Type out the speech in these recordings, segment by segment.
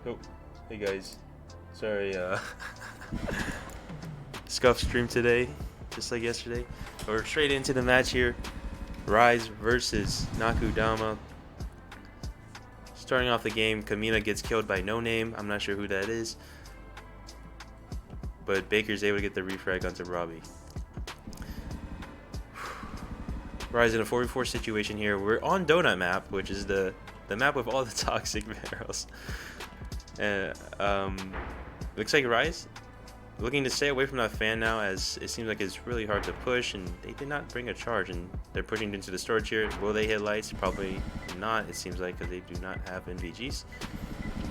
Oh, hey guys. Sorry, scuff stream today, just like yesterday. We're straight into the match here. Rise versus Nakudama. Starting off the game, Kamina gets killed by No Name. I'm not sure who that is. But Baker's able to get the refrag onto Robbie. Rise in a 4v4 situation here. We're on Donut Map, which is the map with all the toxic barrels. Looks like Rise looking to stay away from that fan now, as it seems like it's really hard to push, and they did not bring a charge, and they're pushing into the storage here. Will they hit lights? Probably not, it seems like, because they do not have NVGs.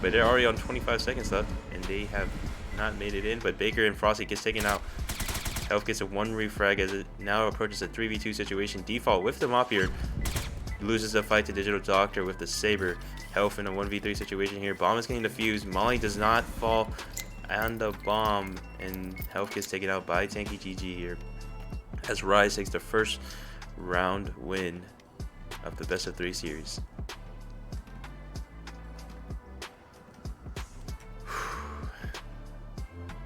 But they're already on 25 seconds left, and they have not made it in. But Baker and Frosty gets taken out. Health gets a 1 refrag as it now approaches a 3v2 situation. Default with them off here. Loses the fight to Digital Doctor with the Saber. Health in a 1v3 situation here. Bomb is getting defused. Molly does not fall on the bomb, and Health gets taken out by Tanky GG here, as Rise takes the first round win of the best of 3 series.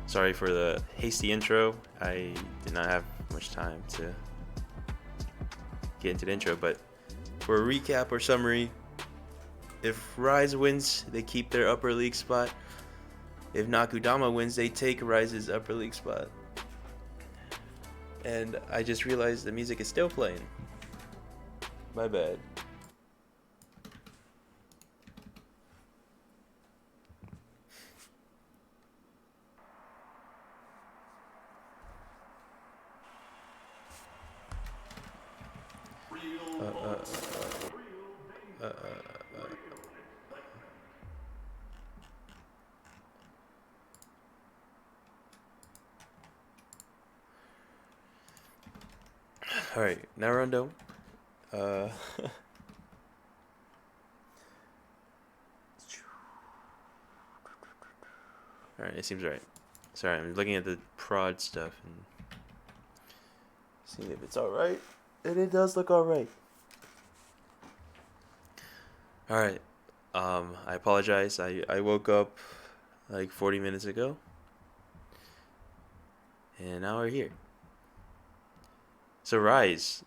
Sorry for the hasty intro. I did not have much time to get into the intro, but for a recap or summary, if Rise wins, they keep their upper league spot. If Nakudama wins, they take Rise's upper league spot. And I just realized the music is still playing. My bad. Alright, now we're on Dome. Alright, it seems right. Sorry, I'm looking at the prod stuff and seeing if it's alright. And it does look alright. Alright, I apologize. I woke up like 40 minutes ago. And now we're here. So Rise,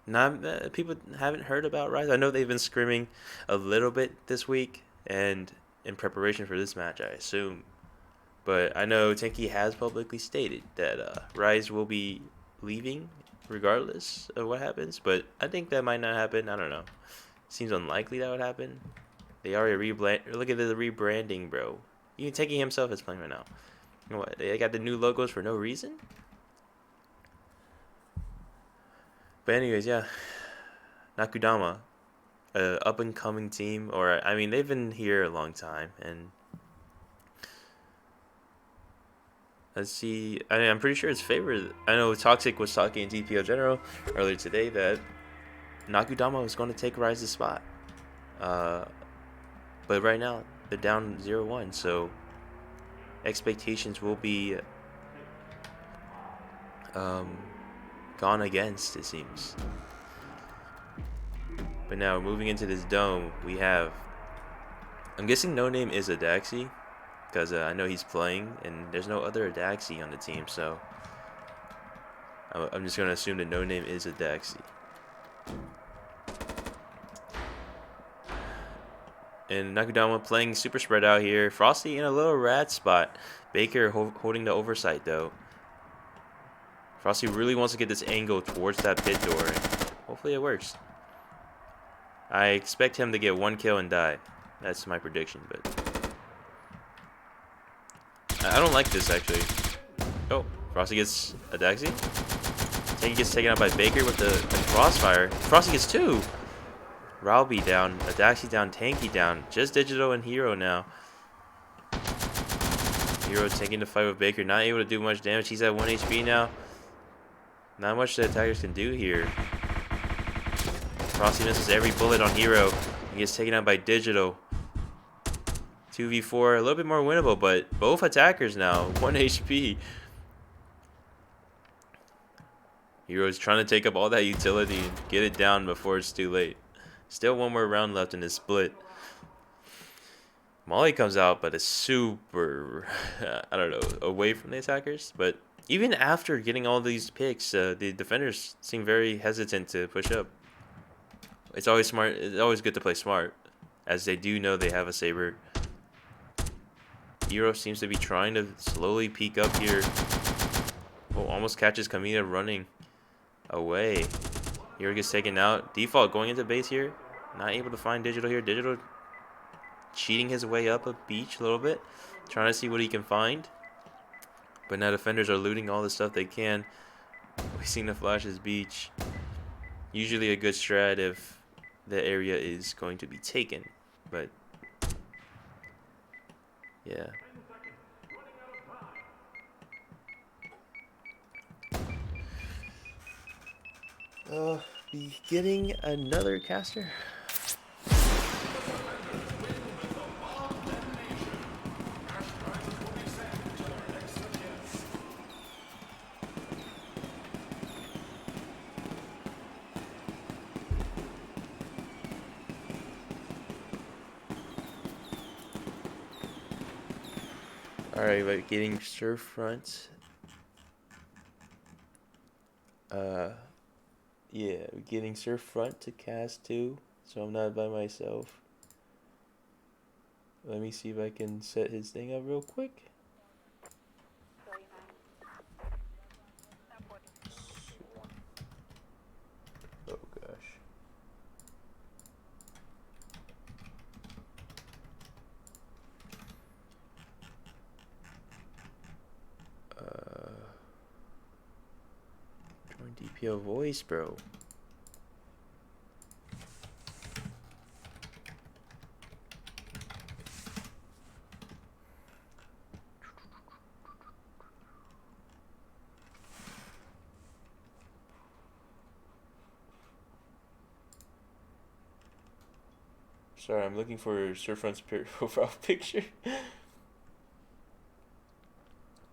not people haven't heard about Rise. I know they've been scrimming a little bit this week and in preparation for this match, I assume. But I know Tenki has publicly stated that Rise will be leaving regardless of what happens. But I think that might not happen. I don't know. Seems unlikely that would happen. They already look at the rebranding, bro. Even Tenki himself is playing right now. You know what? They got the new logos for no reason. But anyways, yeah, Nakudama, up and coming team, or I mean, they've been here a long time, and let's see. I'm pretty sure it's favored. I know Toxic was talking in DPL General earlier today that Nakudama was going to take Rise's spot, but right now they're down 0-1, so expectations will be gone against, it seems. But now moving into this dome, we have, I'm guessing No Name is Adaxi, because I know he's playing and there's no other Adaxi on the team, so I'm just going to assume that No Name is Adaxi. And Nakudama playing super spread out here. Frosty in a little rat spot. Baker holding the oversight though. Frosty really wants to get this angle towards that pit door, and hopefully it works. I expect him to get 1 kill and die. That's my prediction, but I don't like this actually. Oh, Frosty gets a Daxi. Tanky gets taken out by Baker with the crossfire. Frosty gets 2. Ralby down, Adaxi down, Tanky down. Just Digital and Hero now. Hero taking the fight with Baker, not able to do much damage. He's at 1 HP now. Not much the attackers can do here. Frosty misses every bullet on Hero. He gets taken out by Digital. 2v4, a little bit more winnable, but both attackers now, 1 HP. Hero's trying to take up all that utility and get it down before it's too late. Still 1 more round left in this split. Molly comes out, but it's super, I don't know, away from the attackers. But even after getting all these picks, the defenders seem very hesitant to push up. It's always smart. It's always good to play smart, as they do know they have a Saber. Hero seems to be trying to slowly peek up here. Oh, almost catches Kamina running away. Hero gets taken out. Default going into base here. Not able to find Digital here. Digital cheating his way up a beach a little bit. Trying to see what he can find. But now defenders are looting all the stuff they can. Wasting the flashes beach. Usually a good strat if the area is going to be taken. But yeah. Be getting another caster. Alright, but getting surf front. Yeah, getting surf front to cast too, so I'm not by myself. Let me see if I can set his thing up real quick. Oh gosh. Join DPL voice, bro. Sorry, I'm looking for Surfront's profile picture.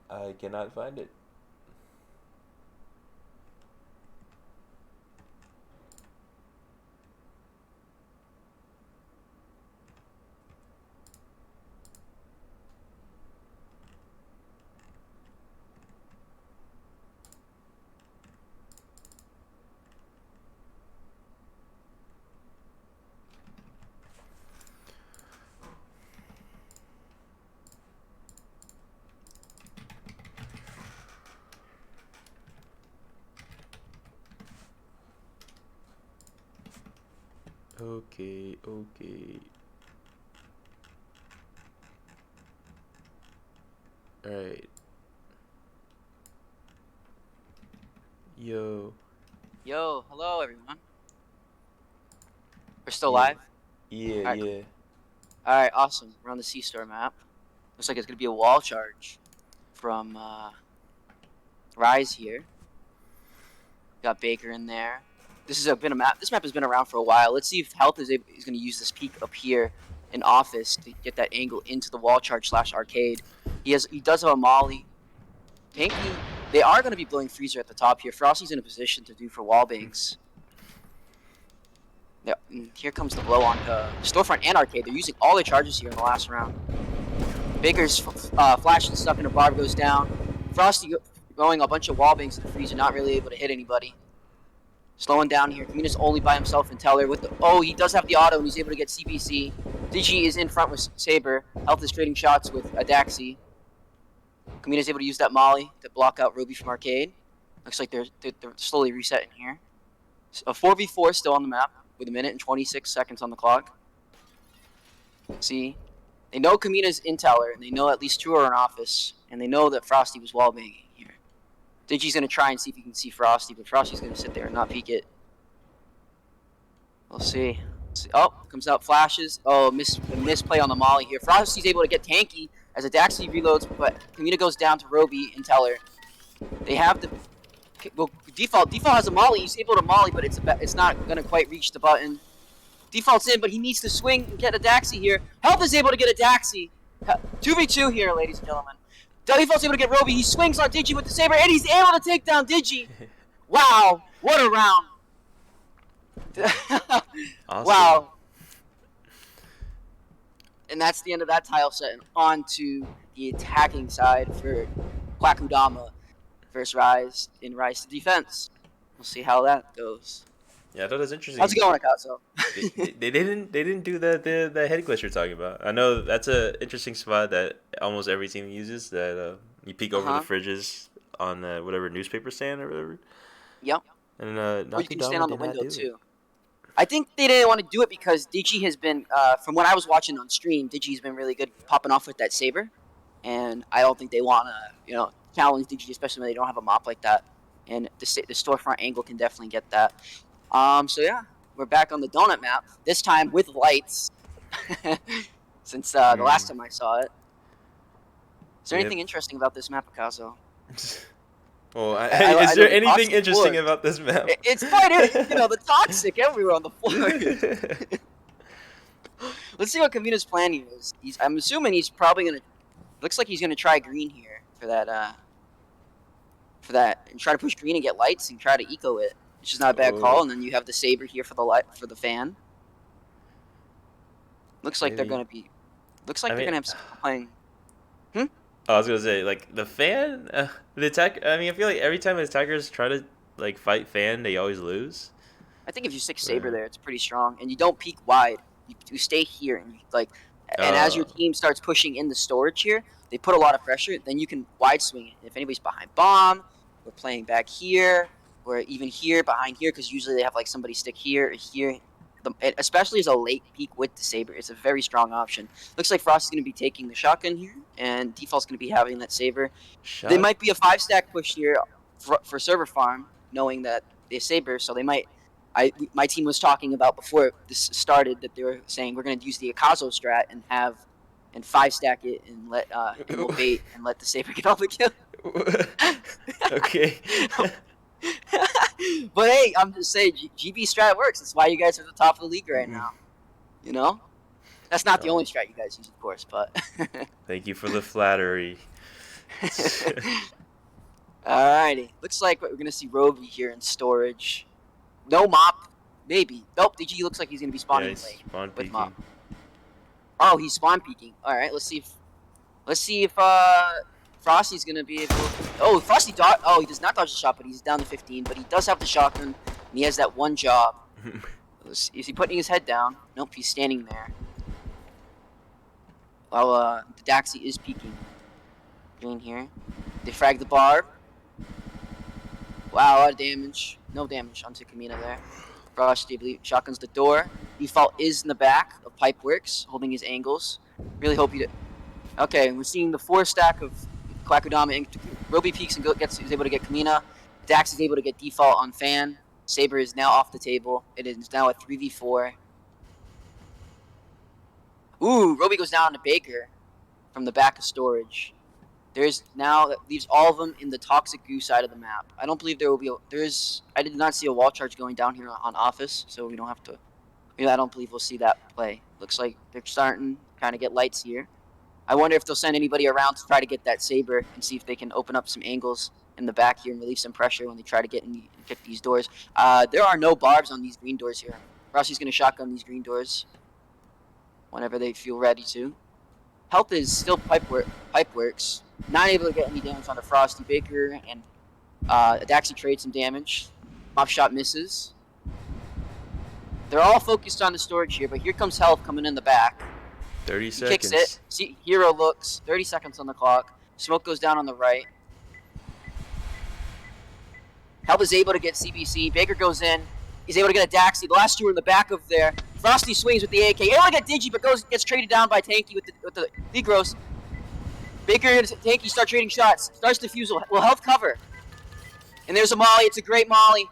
I cannot find it. Okay. Alright. Yo. Yo, hello everyone. We're still Yeah. live? Yeah, Alright, yeah. Alright, awesome. We're on the C-Store map. Looks like it's gonna be a wall charge from Rise here. Got Baker in there. This map has been around for a while. Let's see if Health is gonna use this peak up here in office to get that angle into the wall charge / arcade. He does have a molly. Tanky, they are gonna be blowing freezer at the top here. Frosty's in a position to do for wall banks. Yeah, here comes the blow on Storefront and Arcade. They're using all their charges here in the last round. Baker's flash is stuck in a barb, goes down. Frosty going a bunch of wall bangs to the freezer, not really able to hit anybody. Slowing down here. Kamina's only by himself in Teller. He does have the auto and he's able to get CBC. Digi is in front with Saber. Health is trading shots with Adaxi. Kamina's able to use that molly to block out Ruby from Arcade. Looks like they're slowly resetting here. So a 4v4 still on the map with 1 minute and 26 seconds on the clock. See, they know Kamina's in Teller, and they know at least 2 are in office, and they know that Frosty was wallbanging here. Digi's going to try and see if he can see Frosty, but Frosty's going to sit there and not peek it. We'll see. Oh, comes out flashes. Oh, misplay on the molly here. Frosty's able to get tanky as a Daxi reloads, but Kamina goes down to Roby and Teller. They have the... Well, Default has a molly. He's able to molly, but it's not going to quite reach the button. Default's in, but he needs to swing and get a Daxi here. Health is able to get a Daxi. 2v2 here, ladies and gentlemen. Default's able to get Roby. He swings on Digi with the Saber, and he's able to take down Digi. Wow, what a round. Awesome. Wow. And that's the end of that tile set, and on to the attacking side for Nakudama versus Rise in Rise to defense. We'll see how that goes. Yeah, I thought it was How's it interesting. going, Akazo? They didn't do the head glitch you're talking about. I know that's a interesting spot that almost every team uses. That you peek over the Uh-huh. fridges on whatever newspaper stand or whatever. Yep. And Or you can stand Nakudama on the did not window, do it. too. I think they didn't want to do it because Digi has been, from what I was watching on stream, Digi's been really good popping off with that saber. And I don't think they want to, challenge Digi, especially when they don't have a mop like that. And the storefront angle can definitely get that. So yeah, we're back on the donut map, this time with lights, since the last time I saw it. Is there Yep. anything interesting about this map, Picasso? Well, I is know there the anything toxic interesting floor. about this map? It's quite, the toxic everywhere on the floor. Let's see what Kamina's plan here is. I'm assuming he's probably gonna. Looks like he's gonna try green here for that. And try to push green and get lights and try to eco it. It's just not a bad call. Oh, And then you have the saber here for the light for the fan. Looks like they're maybe. gonna be. Looks like I they're mean, gonna have some playing. I was gonna say like the fan, the attack. I mean, I feel like every time the attackers try to like fight fan, they always lose. I think if you stick saber Uh, there, it's pretty strong, and you don't peek wide. You stay here, and and as your uh, team starts pushing in the storage here, they put a lot of pressure. Then you can wide swing it. If anybody's behind bomb, or playing back here, or even here behind here, because usually they have like somebody stick here or here. Especially as a late peek with the saber, it's a very strong option. Looks like Frost is going to be taking the shotgun here, and Default's going to be having that saber. They shot. might be a 5-stack push here for server farm, knowing that they saber, so they might. My team was talking about before this started that they were saying we're going to use the Akazo strat and 5-stack it and and we'll bait and let the saber get all the kills. Okay. But hey, I'm just saying GB strat works. That's why you guys are at the top of the league right now. That's not the only strat you guys use, of course, but. Thank you for the flattery. Alrighty. Looks like we're going to see Roby here in storage. No mop. Maybe. Nope, DG looks like he's going to be Yeah, spawning he's late spawn with peeking. mop. Oh, he's spawn peeking. Alright, let's see if Frosty's going to be able to... Oh, Frosty he does not dodge the shot, but he's down to 15, but he does have the shotgun, and he has that one job. Is he putting his head down? Nope, he's standing there. While the Daxi is peeking. Green here. They frag the barb. Wow, a lot of damage. No damage onto Kamina there. Frosty, I believe, shotguns the door. Default is in the back of Pipeworks, holding his angles. Really hope he... Okay, we're seeing the 4-stack of Nakudama, and Roby peeks and is able to get Kamina. Dax is able to get Default on fan. Saber is now off the table. It is now a 3v4. Ooh, Roby goes down to Baker from the back of storage. There's now that leaves all of them in the toxic goo side of the map. I don't believe there will be. I did not see a wall charge going down here on office, so we don't have to. I don't believe we'll see that play. Looks like they're starting kind of get lights here. I wonder if they'll send anybody around to try to get that saber and see if they can open up some angles in the back here and relieve some pressure when they try to get these doors. There are no barbs on these green doors here. Rossi's going to shotgun these green doors whenever they feel ready to. Health is still Pipeworks. Not able to get any damage on the Frosty Baker, and Daxi trades some damage. Mop shot misses. They're all focused on the storage here, but here comes Health coming in the back. 30 He seconds. kicks it. See, Hero looks. 30 seconds on the clock. Smoke goes down on the right. Help is able to get CBC. Baker goes in. He's able to get a Daxi. The last two are in the back of there. Frosty swings with the AK. Able to get Digi, but gets traded down by Tanky with the Negros. Baker and Tanky start trading shots. Starts defusal. Will Health cover? And there's a molly. It's a great molly.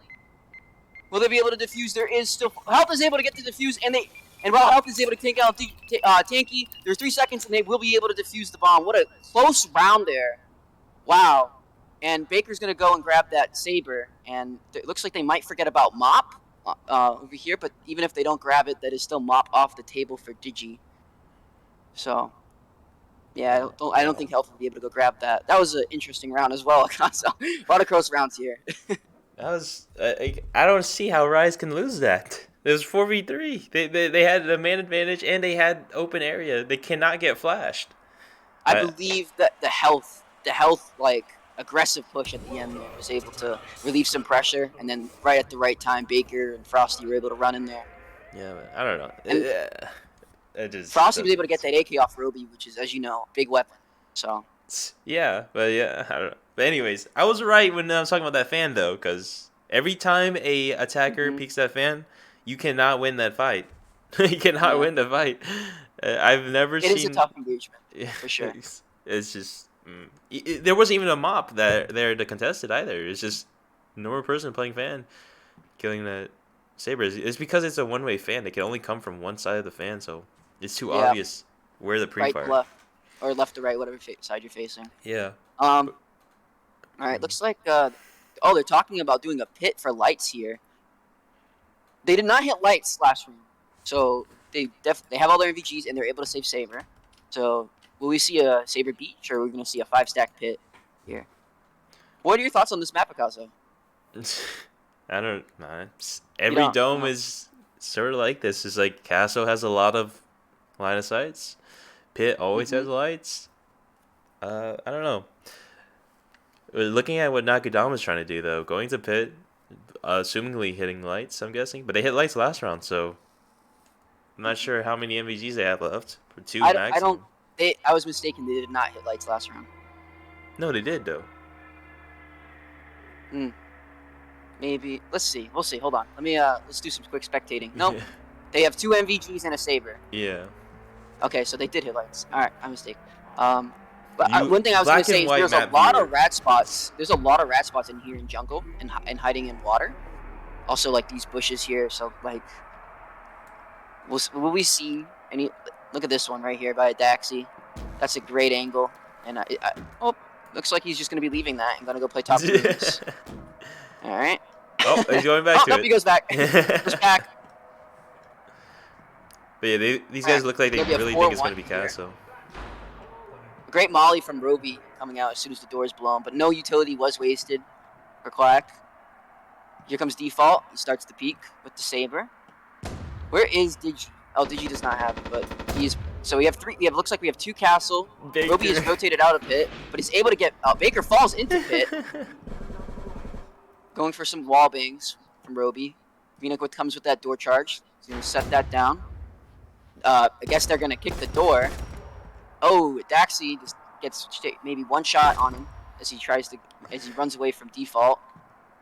Will they be able to defuse? There is still... Health is able to get the defuse, and while Health is able to take out Tanky, there's 3 seconds, and they will be able to defuse the bomb. What a close round there. Wow. And Baker's going to go and grab that saber, and it looks like they might forget about Mop over here, but even if they don't grab it, that is still Mop off the table for Digi. So, yeah, I don't think Health will be able to go grab that. That was an interesting round as well. So, a lot of close rounds here. That was. I don't see how Rise can lose that. It was 4v3. They had a man advantage and they had open area. They cannot get flashed. I believe that the health like aggressive push at the end there was able to relieve some pressure, and then right at the right time, Baker and Frosty were able to run in there. Yeah, but I don't know. And It just Frosty was able to doesn't. get that AK off Roby, which is, as you know, a big weapon. So Yeah, but yeah, I don't know. But anyways, I was right when I was talking about that fan though, because every time a attacker peeks that fan, you cannot win that fight. You cannot yeah, win the fight. I've never it is a seen. tough engagement for sure. It's just there wasn't even a mop that there to contest it either. It's just normal person playing fan killing that saber. It's because it's a one-way fan. It can only come from one side of the fan, so it's too Yeah, obvious where the right to pre-fire. left or left to right, whatever side you're facing. Yeah. All right, looks like oh, they're talking about doing a pit for lights here. They did not hit lights last round, so they have all their MVGs and they're able to save Saber. So will we see a Saber Beach, or are we going to see a 5-stack pit here? What are your thoughts on this map, Picasso? I don't know. Every dome is sort of like this. It's like Castle has a lot of line of sights. Pit always has lights. I don't know. Looking at what Nakudama is trying to do though, going to pit, assumingly hitting lights, I'm guessing, but they hit lights last round, so I'm not sure how many MVGs they have left. For two maximum. I was mistaken. They did not hit lights last round. No, they did though. Maybe. Let's see. We'll see. Hold on. Let's do some quick spectating. Nope. They have 2 MVGs and a Saber. Yeah. Okay, so they did hit lights. All right, my mistake. But one thing I was going to say is there's a lot of rat spots. There's a lot of rat spots in here in jungle and hiding in water. Also, like these bushes here. So, like, will we see any? Look at this one right here by Daxi. That's a great angle. And looks like he's just going to be leaving that and going to go play top runes. All right. Oh, he's going back to it. Nope, he goes back. Goes back. But yeah, these guys look like they really think it's going to be Castle. A great molly from Roby coming out as soon as the door is blown, but no utility was wasted for Quack. Here comes Default. He starts to peek with the Saber. Where is Digi? Oh, Digi does not have it, but he's... So we have 3... Looks like we have 2 Castle. Baker. Roby is rotated out of pit, but he's able to get... Baker falls into pit. Going for some wall bangs from Roby. Vinoc comes with that door charge. He's going to set that down. I guess they're going to kick the door. Oh, Daxi just gets maybe one shot on him as he runs away from Default.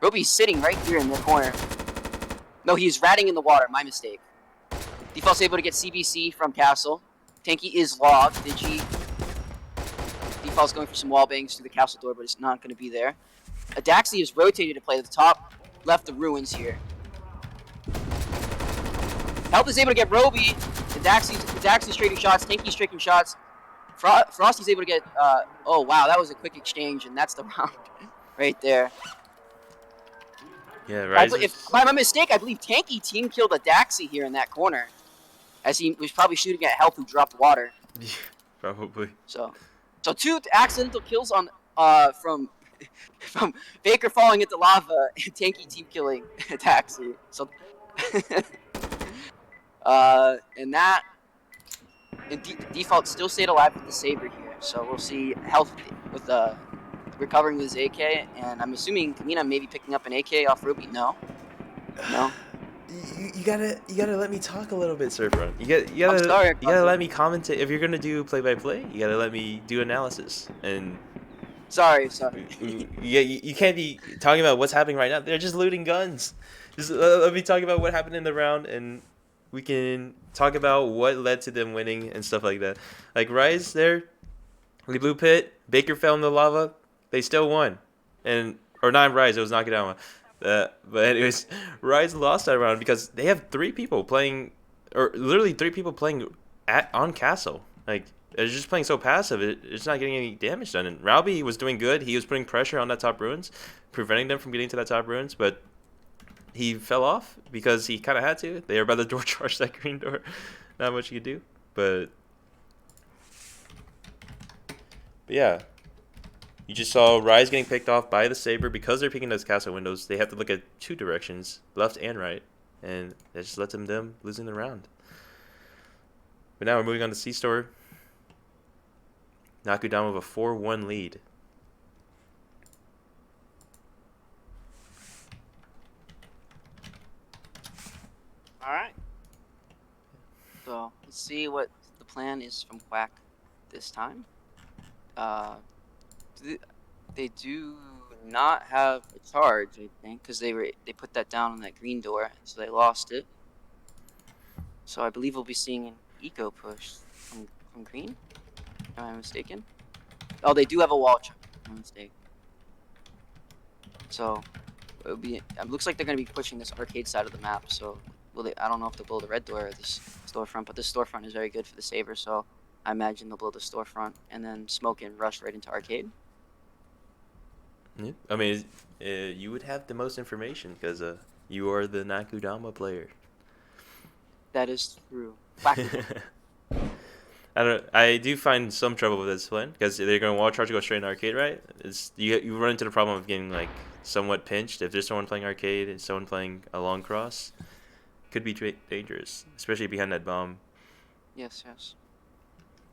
Roby's sitting right here in the corner. No, he's ratting in the water. My mistake. Default's able to get CBC from Castle. Tanky is logged. Default's going for some wall bangs through the Castle door, but it's not going to be there. Daxi is rotated to play the top left of Ruins here. Health is able to get Roby. Daxi's trading shots. Tanky's trading shots. Frosty's able to get... oh, wow, that was a quick exchange, and that's the round right there. Yeah, right. If by my mistake, I believe Tanky team killed a Daxi here in that corner, as he was probably shooting at Health who dropped water. Yeah, probably. So 2 accidental kills on from Baker falling into lava and Tanky team killing a Daxi. So and Default still stayed alive with the Saber here. So we'll see Health with recovering with his AK, and I'm assuming Kamina may be picking up an AK off Ruby. No. You gotta let me talk a little bit, Surfrun. You gotta let me commentate. If you're gonna do play-by-play, you gotta let me do analysis. And sorry. You can't be talking about what's happening right now. They're just looting guns. Just let me talk about what happened in the round, and we can talk about what led to them winning and stuff like that. Like Rise there, we blew pit. Baker fell in the lava. They still won, or not Rise. It was Nakudama. But anyways, Rise lost that round because they have 3 people playing, or literally 3 people playing on Castle. Like they're just playing so passive, it's not getting any damage done. And Ralby was doing good. He was putting pressure on that top ruins, preventing them from getting to that top ruins. But he fell off because he kind of had to. They were about to door charge that green door. Not much you could do. But yeah. You just saw Rise getting picked off by the Saber because they're picking those castle windows. They have to look at 2 directions, left and right. and that just led to them losing the round. But now we're moving on to C-Store. Nakudama with a 4-1 lead. All right. So let's see what the plan is from Quack this time. They do not have a charge, I think, because they put that down on that green door, so they lost it. So I believe we'll be seeing an eco push from green. Am I mistaken? Oh, they do have a wall charge. No mistake. So it looks like they're going to be pushing this arcade side of the map. So I don't know if they'll blow the red door or this storefront, but this storefront is very good for the saver. So I imagine they'll blow the storefront and then smoke and rush right into arcade. Yeah. I mean, you would have the most information because you are the Nakudama player. That is true. I do find some trouble with this plan because they're going to wall charge to go straight in arcade, right? You run into the problem of getting like somewhat pinched if there's someone playing arcade and someone playing a long cross. Could be dangerous, especially behind that bomb. Yes, yes.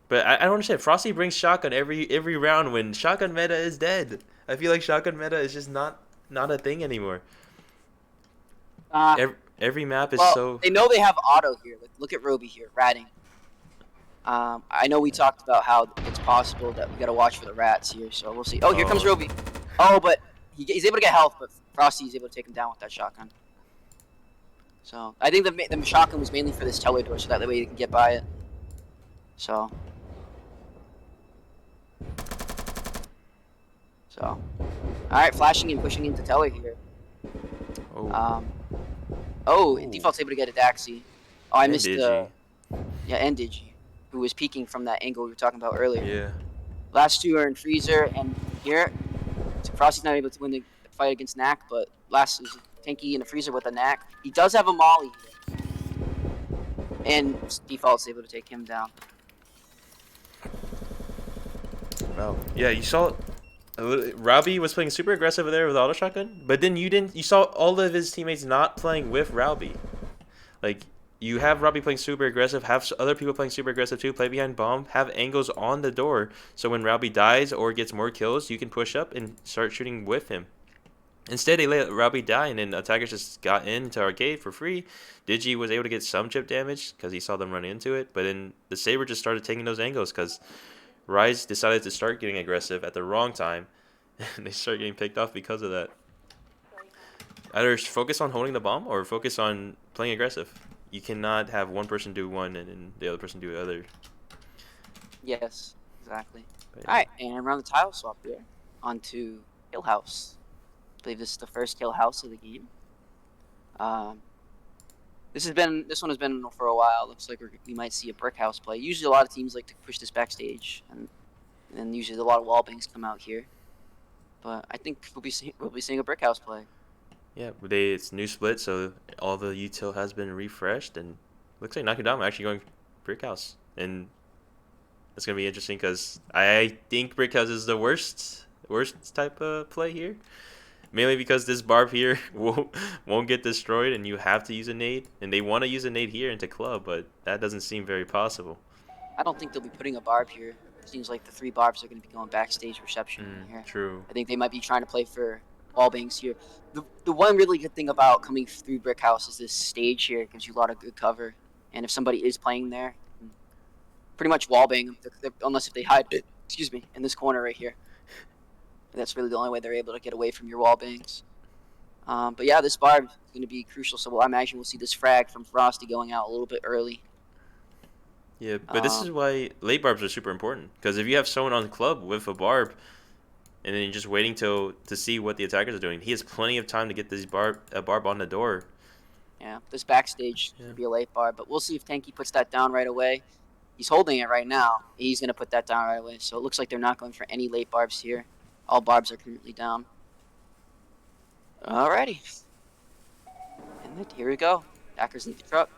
But I don't understand. Frosty brings shotgun every round when shotgun meta is dead. I feel like shotgun meta is just not a thing anymore. Every map is so. They know they have auto here. Look at Roby here, ratting. I know we talked about how it's possible that we got to watch for the rats here, so we'll see. Oh, here comes Roby. Oh, but he's able to get health, but Frosty's able to take him down with that shotgun. So I think the shotgun was mainly for this teller door, so that way you can get by it. So. All right, flashing and pushing into teller here. Default's able to get a Daxi. Oh, I missed the. Yeah, and Digi, who was peeking from that angle we were talking about earlier. Yeah. Last two are in Freezer, and here, Frosty's not able to win the fight against Knack, but last is Tanky in a Freezer with a Knack. He does have a Molly here. And Default's able to take him down. Wow. Yeah, you saw Robbie was playing super aggressive there with auto shotgun, but then you saw all of his teammates not playing with Robbie. Like, you have Robbie playing super aggressive, have other people playing super aggressive too, play behind bomb, have angles on the door, so when Robbie dies or gets more kills, you can push up and start shooting with him. Instead, they let Robbie die, and then attackers just got into arcade for free. Digi was able to get some chip damage because he saw them run into it, but then the Saber just started taking those angles because Rise decided to start getting aggressive at the wrong time, and they start getting picked off because of that. Either focus on holding the bomb or focus on playing aggressive. You cannot have one person do one and then the other person do the other. Yes, exactly. Yeah. All right, and around the tile swap here, onto Kill House. I believe this is the first Kill House of the game. This one has been for a while. Looks like we might see a brick house play. Usually, a lot of teams like to push this backstage, and then usually a lot of wall banks come out here. But I think we'll be seeing a brick house play. Yeah, it's new split, so all the util has been refreshed, and looks like Nakudama actually going brick house, and it's gonna be interesting because I think brick house is the worst type of play here. Mainly because this barb here won't get destroyed, and you have to use a nade. And they want to use a nade here into club, but that doesn't seem very possible. I don't think they'll be putting a barb here. It seems like the 3 barbs are going to be going backstage reception here. True. I think they might be trying to play for wall bangs here. The one really good thing about coming through brick house is this stage here. It gives you a lot of good cover. And if somebody is playing there, pretty much wall bang them, unless if they hide, in this corner right here. That's really the only way they're able to get away from your wall bangs. But yeah, this barb is going to be crucial. So I imagine we'll see this frag from Frosty going out a little bit early. Yeah, but this is why late barbs are super important. Because if you have someone on club with a barb, and then you're just waiting to see what the attackers are doing, he has plenty of time to get this barb on the door. Yeah, this backstage could be a late barb, but we'll see if Tanky puts that down right away. He's holding it right now. He's going to put that down right away. So it looks like they're not going for any late barbs here. All barbs are currently down. Alrighty. And here we go. Attackers leave the truck.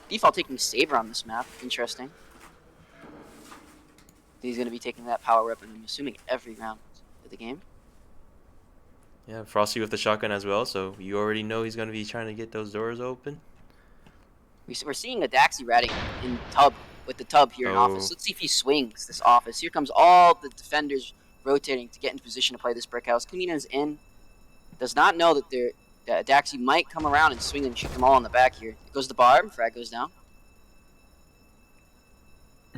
Default taking Saber on this map. Interesting. He's going to be taking that power weapon, I'm assuming, every round of the game. Yeah, Frosty with the shotgun as well, so you already know he's going to be trying to get those doors open. We're seeing a Daxi ratting in tub with the tub here in office. Oh, Let's see if he swings this office. Here comes all the defenders rotating to get in position to play this brick house. Kamina's in. Does not know that Daxi might come around and swing and shoot them all in the back here. It goes the barb. Frag goes down.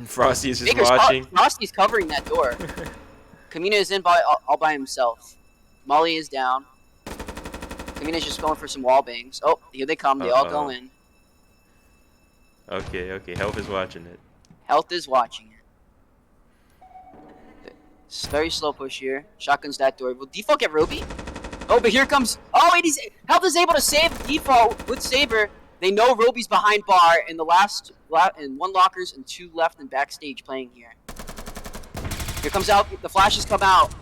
Frosty is just watching. Frosty's covering that door. Kamina is in all by himself. Molly is down. Kamina's just going for some wall bangs. Oh, here they come. They all go in. Okay. Health is watching it. Health is watching it. It's very slow push here. Shotgun's that door. Will Default get Ruby? Oh, but here comes... Oh, wait, Health is able to save Default with Saber. They know Roby's behind bar in the in 1 lockers and 2 left and backstage playing here. Here comes out. The flashes come out.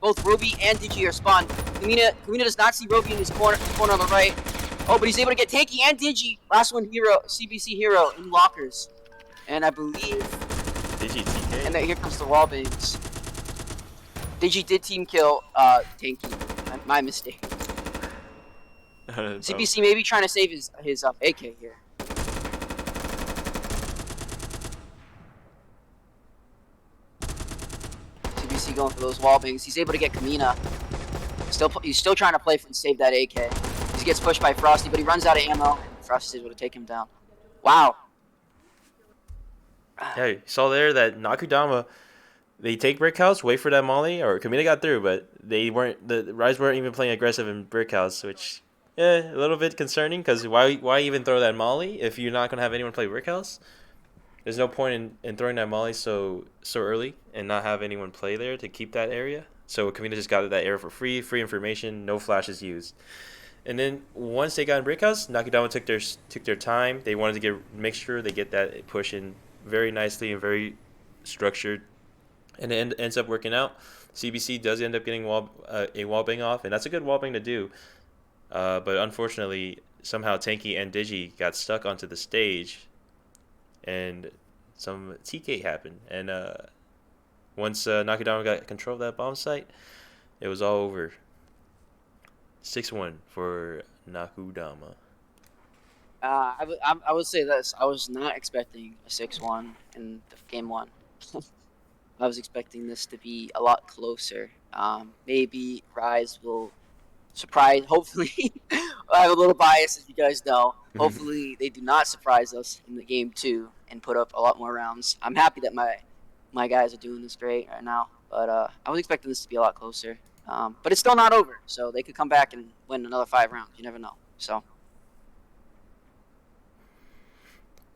Both Roby and Digi are spun. Kamina does not see Roby in his corner on the right. Oh, but he's able to get Tanky and Digi. Last one, CBC Hero in lockers. And I believe... Digi TK. And then here comes the wall bangs. Digi did team kill Tanky. My mistake. CBC maybe trying to save his AK here. CBC going for those wall bangs. He's able to get Kamina. He's still trying to play and save that AK. He gets pushed by Frosty, but he runs out of ammo. Frosty's able to take him down. Wow. Yeah, you saw there that Nakudama, they take Brick House, wait for that Molly, or Kamina got through, but the Rise weren't even playing aggressive in Brick House, which, a little bit concerning, because why even throw that Molly if you're not going to have anyone play Brick House? There's no point in throwing that Molly so early and not have anyone play there to keep that area. So Kamina just got that area for free information, no flashes used. And then once they got in Brick House, Nakudama took their time. They wanted to make sure they get that push in very nicely and very structured, and it ends up working out. CBC does end up getting a wall bang off, and that's a good wall bang to do. But unfortunately, somehow Tanky and Digi got stuck onto the stage, and some TK happened. And once Nakudama got control of that bomb site, it was all over. 6-1 for Nakudama. I would say this. I was not expecting a 6-1 in game 1. I was expecting this to be a lot closer. Maybe Rise will surprise. Hopefully, I have a little bias, as you guys know. Hopefully, they do not surprise us in the game 2 and put up a lot more rounds. I'm happy that my guys are doing this great right now, but I was expecting this to be a lot closer. But it's still not over, so they could come back and win another 5 rounds. You never know. So.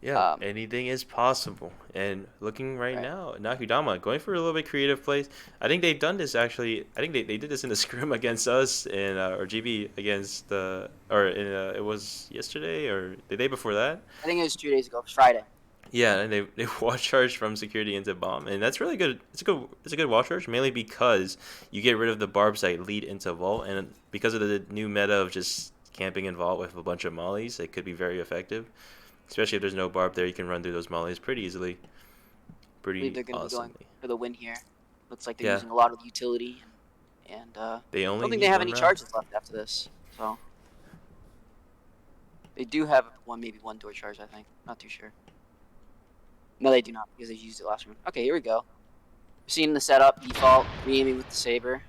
Yeah, anything is possible. And looking right now, Nakudama going for a little bit creative plays. I think they've done this actually. I think they did this in the scrim against us and or GB against it was yesterday or the day before that. I think it was 2 days ago. It was Friday. Yeah, and they wall charge from security into bomb, and that's really good. It's a good wall charge, mainly because you get rid of the barb site lead into vault, and because of the new meta of just camping in vault with a bunch of mollies, it could be very effective. Especially if there's no barb there, you can run through those mollies pretty easily. Pretty they're going to be going for the win here. Looks like they're Yeah. using a lot of utility, and They I only don't think need they have one any round. charges left after this. So they do have maybe one door charge. I think. Not too sure. No, they do not because they used it last round. Okay, here we go. We're seeing the setup default, re-aiming with the saber.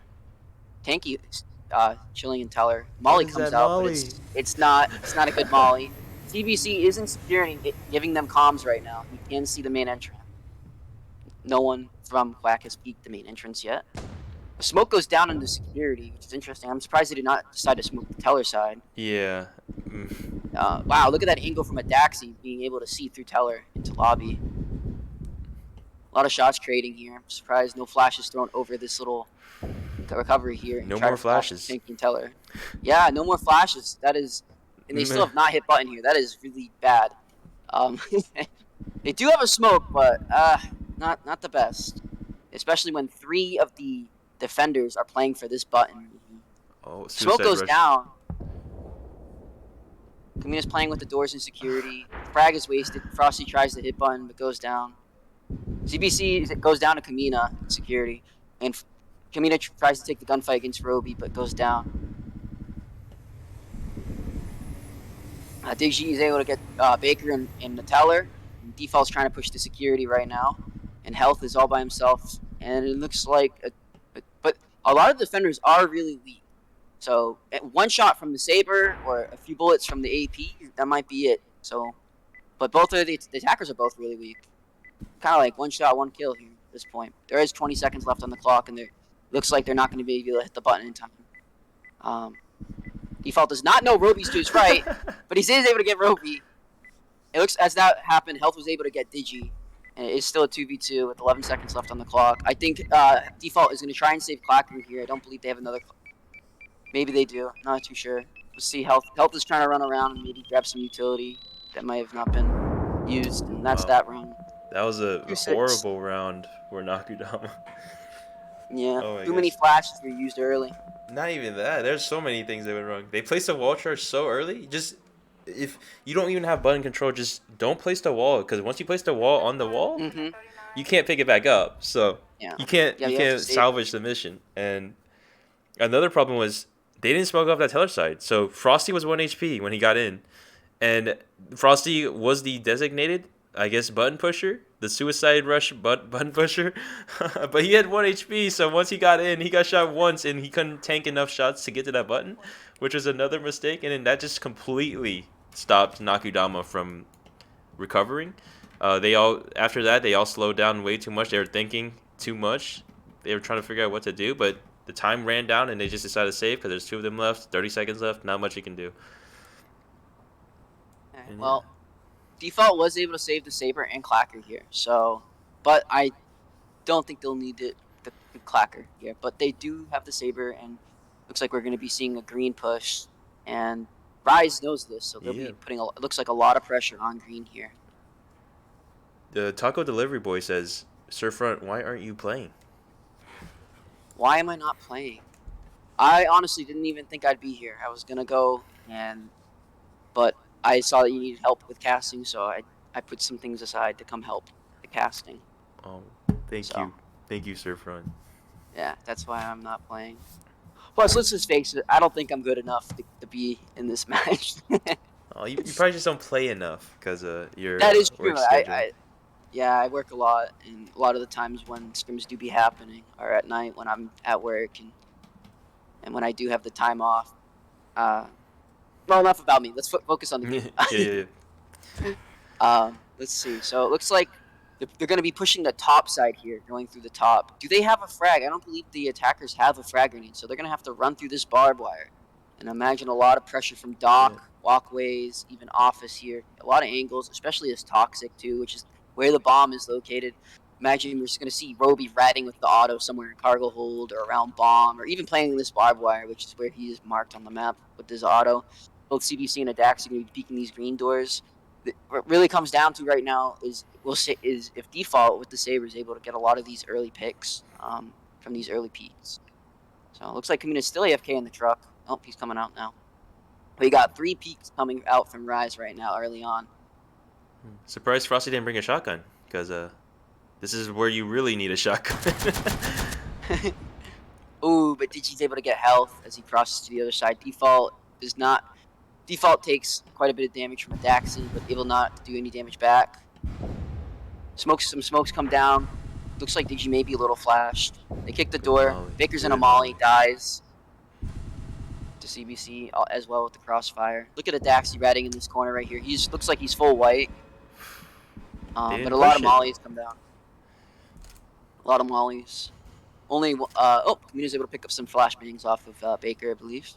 Tanky, chilling in teller. Molly What is comes that out, molly? but it's not a good molly. CBC is in security, giving them comms right now. You can see the main entrance. No one from Quack has peeked the main entrance yet. The smoke goes down into security, which is interesting. I'm surprised they did not decide to smoke the teller side. Yeah. Wow, look at that angle from a Daxi being able to see through teller into lobby. A lot of shots trading here. I'm surprised no flashes thrown over this little recovery here. No more flashes. Tanky and teller. Yeah, no more flashes. That is... And they still have not hit button here. That is really bad. They do have a smoke, but not the best. Especially when 3 of the defenders are playing for this button. Oh, Smoke goes rush. down. Kamina's playing with the doors in security. Frag is wasted. Frosty tries to hit button, but goes down. CBC goes down to Kamina in security. And Kamina tries to take the gunfight against Roby, but goes down. Digi is able to get Baker and the teller. And Default's trying to push the security right now. And Health is all by himself. And it looks like... But a lot of defenders are really weak. So one shot from the Saber or a few bullets from the AP, that might be it. So, but both of the attackers are both really weak. Kind of like one shot, one kill here at this point. There is 20 seconds left on the clock, and it looks like they're not going to be able to hit the button in time. Default does not know Roby's to his right, but he is able to get Roby. It looks as that happened, Health was able to get Digi, and it is still a 2v2 with 11 seconds left on the clock. I think Default is going to try and save Clacker here. I don't believe they have another. Maybe they do. Not too sure. We'll see. Health is trying to run around and maybe grab some utility that might have not been used, and that's that round. That was a horrible round for Nakudama. Yeah, too many flashes were used early. Not even that. There's so many things that went wrong. They placed a wall charge so early. Just if you don't even have button control, just don't place the wall, because once you place the wall on the wall, you can't pick it back up. So you can't salvage the mission. And another problem was they didn't smoke off that teller side. So Frosty was 1 HP when he got in, and Frosty was the designated, I guess, button pusher, the suicide rush button pusher. But he had 1 HP, so once he got in, he got shot once, and he couldn't tank enough shots to get to that button, which was another mistake. And then that just completely stopped Nakudama from recovering. After that, they all slowed down way too much. They were thinking too much. They were trying to figure out what to do, but the time ran down, and they just decided to save because there's 2 of them left, 30 seconds left, not much you can do. Well, Default was able to save the Saber and Clacker here, so, but I don't think they'll need the Clacker here. But they do have the Saber, and looks like we're going to be seeing a green push, and Rise knows this, so they'll be putting it looks like a lot of pressure on green here. The Taco Delivery Boy says, Surfront, why aren't you playing? Why am I not playing? I honestly didn't even think I'd be here. I was going to go, but I saw that you needed help with casting, so I put some things aside to come help the casting. Oh, thank you. Thank you, Surfront. Yeah, that's why I'm not playing. Plus, let's just face it, I don't think I'm good enough to be in this match. Oh, you probably just don't play enough because your that is true. work schedule. I work a lot, and a lot of the times when scrims do be happening are at night when I'm at work, and when I do have the time off. Well, enough about me. Let's focus on the game. Let's see. So it looks like they're going to be pushing the top side here, going through the top. Do they have a frag? I don't believe the attackers have a frag grenade, so they're going to have to run through this barbed wire. And imagine a lot of pressure from dock, walkways, even office here. A lot of angles, especially this toxic too, which is where the bomb is located. Imagine we're just going to see Roby ratting with the auto somewhere in cargo hold or around bomb, or even playing this barbed wire, which is where he is marked on the map with his auto. Both CBC and Adax are going to be peeking these green doors. What really comes down to right now is if Default with the Saber is able to get a lot of these early picks from these early peaks. So it looks like Kamina's still AFK in the truck. Oh, he's coming out now. We got 3 peaks coming out from Rise right now early on. Surprised Frosty didn't bring a shotgun, because this is where you really need a shotgun. Ooh, but Digi's able to get health as he crosses to the other side. Default takes quite a bit of damage from a Daxi, but able not to do any damage back. Some smokes come down. Looks like Digi may be a little flashed. They kick the door. Baker's in a molly, dies to CBC as well with the crossfire. Look at a Daxi ratting in this corner right here. Looks like he's full white. But a lot of mollies come down. A lot of mollies. Only Kamina's able to pick up some flashbangs off of Baker, I believe.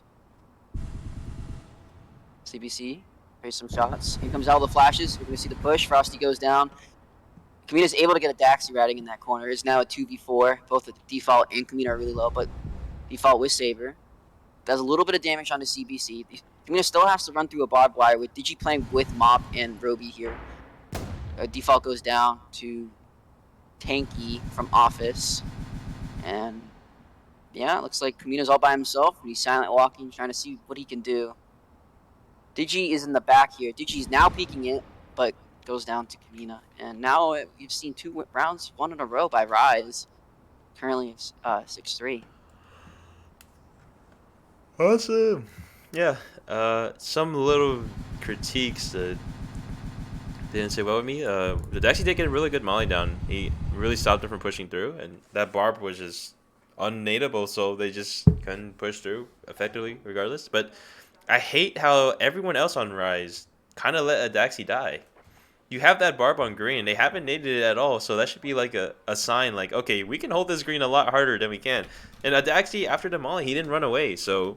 CBC, plays some shots. Here comes all the flashes. We're going to see the push. Frosty goes down. Kamina's able to get a Daxi ratting in that corner. It's now a 2v4. Both the Default and Kamina are really low, but Default with Saber does a little bit of damage on the CBC. Kamina still has to run through a barbed wire with Digi playing with Mop and Roby here. Default goes down to Tanky from Office. And yeah, it looks like Kamina's all by himself. And he's silent walking, trying to see what he can do. Digi is in the back here. Digi's now peeking it, but goes down to Kamina. And now we've seen 2 rounds, 1 in a row by Rise. Currently, it's 6-3. Awesome. Yeah. Some little critiques that didn't sit well with me. The Daxi did get a really good molly down. He really stopped him from pushing through, and that barb was just unnadeable, so they just couldn't push through effectively, regardless. But I hate how everyone else on Rise kind of let a Daxi die. You have that barb on green. They haven't naded it at all, so that should be like a sign, like, okay, we can hold this green a lot harder than we can. And Adaxi, after the molly, he didn't run away, so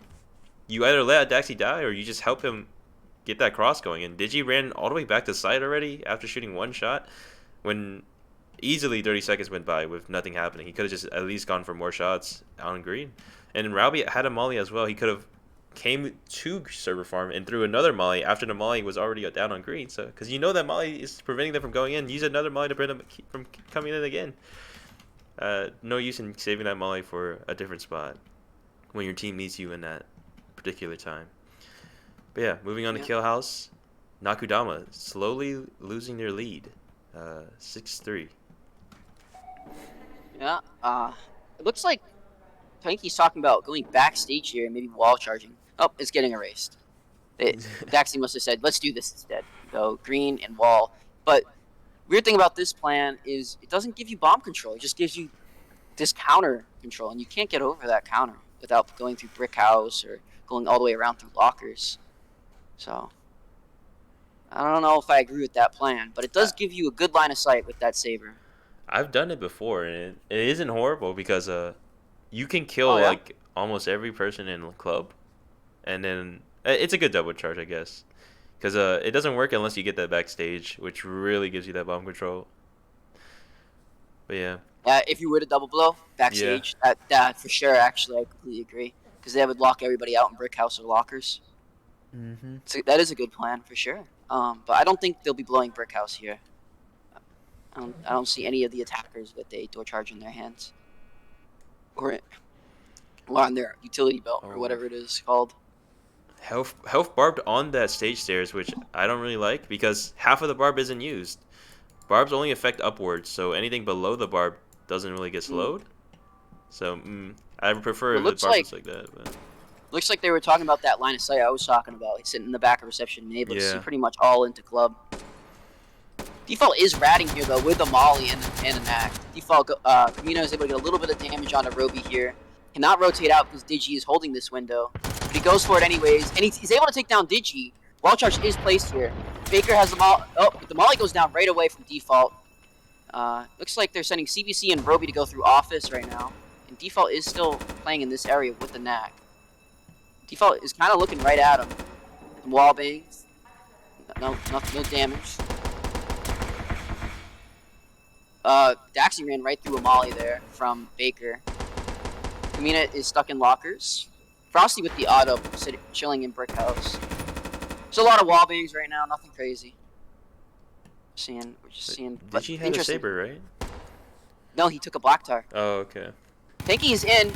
you either let Adaxi die or you just help him get that cross going. And Digi ran all the way back to side already after shooting one shot when easily 30 seconds went by with nothing happening. He could have just at least gone for more shots on green. And Raubi had a molly as well. He could have came to server farm and threw another molly after the molly was already down on green. So because you know that molly is preventing them from going in, use another molly to prevent them from coming in again. No use in saving that molly for a different spot when your team needs you in that particular time. But yeah, moving on to Kill House, Nakudama slowly losing their lead, 6-3. Yeah. It looks like Tanky's talking about going backstage here and maybe wall charging. Oh, it's getting erased. Daxi must have said, let's do this instead. Go green and wall. But weird thing about this plan is it doesn't give you bomb control. It just gives you this counter control, and you can't get over that counter without going through brick house or going all the way around through lockers. So I don't know if I agree with that plan, but it does give you a good line of sight with that saber. I've done it before, and it isn't horrible because you can kill like almost every person in the club, and then it's a good double charge, I guess, because it doesn't work unless you get that backstage, which really gives you that bomb control. But yeah. If you were to double blow backstage, that for sure. Actually, I completely agree because they would lock everybody out in brick house or lockers. Mm-hmm. So that is a good plan for sure. But I don't think they'll be blowing brick house here. I don't see any of the attackers with a door charge in their hands, or on their utility belt or whatever it is called. Health barbed on that stage stairs, which I don't really like because half of the barb isn't used. Barbs only affect upwards, so anything below the barb doesn't really get slowed. So I would prefer if the barb was like that. But. Looks like they were talking about that line of sight I was talking about. He's sitting in the back of reception and able to see pretty much all into club. Default is ratting here though with a molly and a knack. Default Camino is able to get a little bit of damage onto Roby here. Cannot rotate out because Digi is holding this window. But he goes for it anyways, and he's able to take down Digi. Wall charge is placed here. Faker has the molly. Oh, but the molly goes down right away from Default. Looks like they're sending CBC and Roby to go through office right now. And Default is still playing in this area with the knack. Default is kind of looking right at him. Wall bangs. No damage. Daxi ran right through a molly there from Baker. Kamina is stuck in lockers. Frosty with the auto, chilling in brick house. There's a lot of wall bangs right now, nothing crazy. We're just seeing. Did she have a saber, right? No, he took a black tar. Oh, okay. Tanky is in.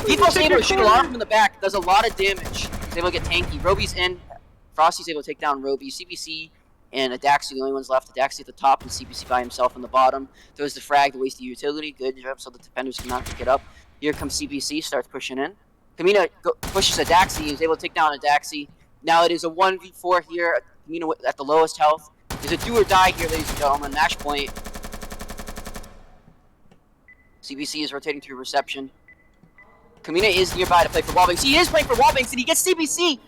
Default's able to shoot alarm from the back. Does a lot of damage. He's able to get Tanky. Roby's in. Frosty's able to take down Roby. CBC and Adaxi, the only ones left. Adaxi at the top and CBC by himself on the bottom. Throws the frag to waste the utility. Good job, so the defenders cannot pick it up. Here comes CBC, starts pushing in. Kamina pushes Adaxi. He's able to take down Adaxi. Now it is a 1v4 here. Kamina at the lowest health. There's a do or die here, ladies and gentlemen. Match point. CBC is rotating through reception. Kamina is nearby to play for Wallbanks. He is playing for Wallbanks, and he gets CBC.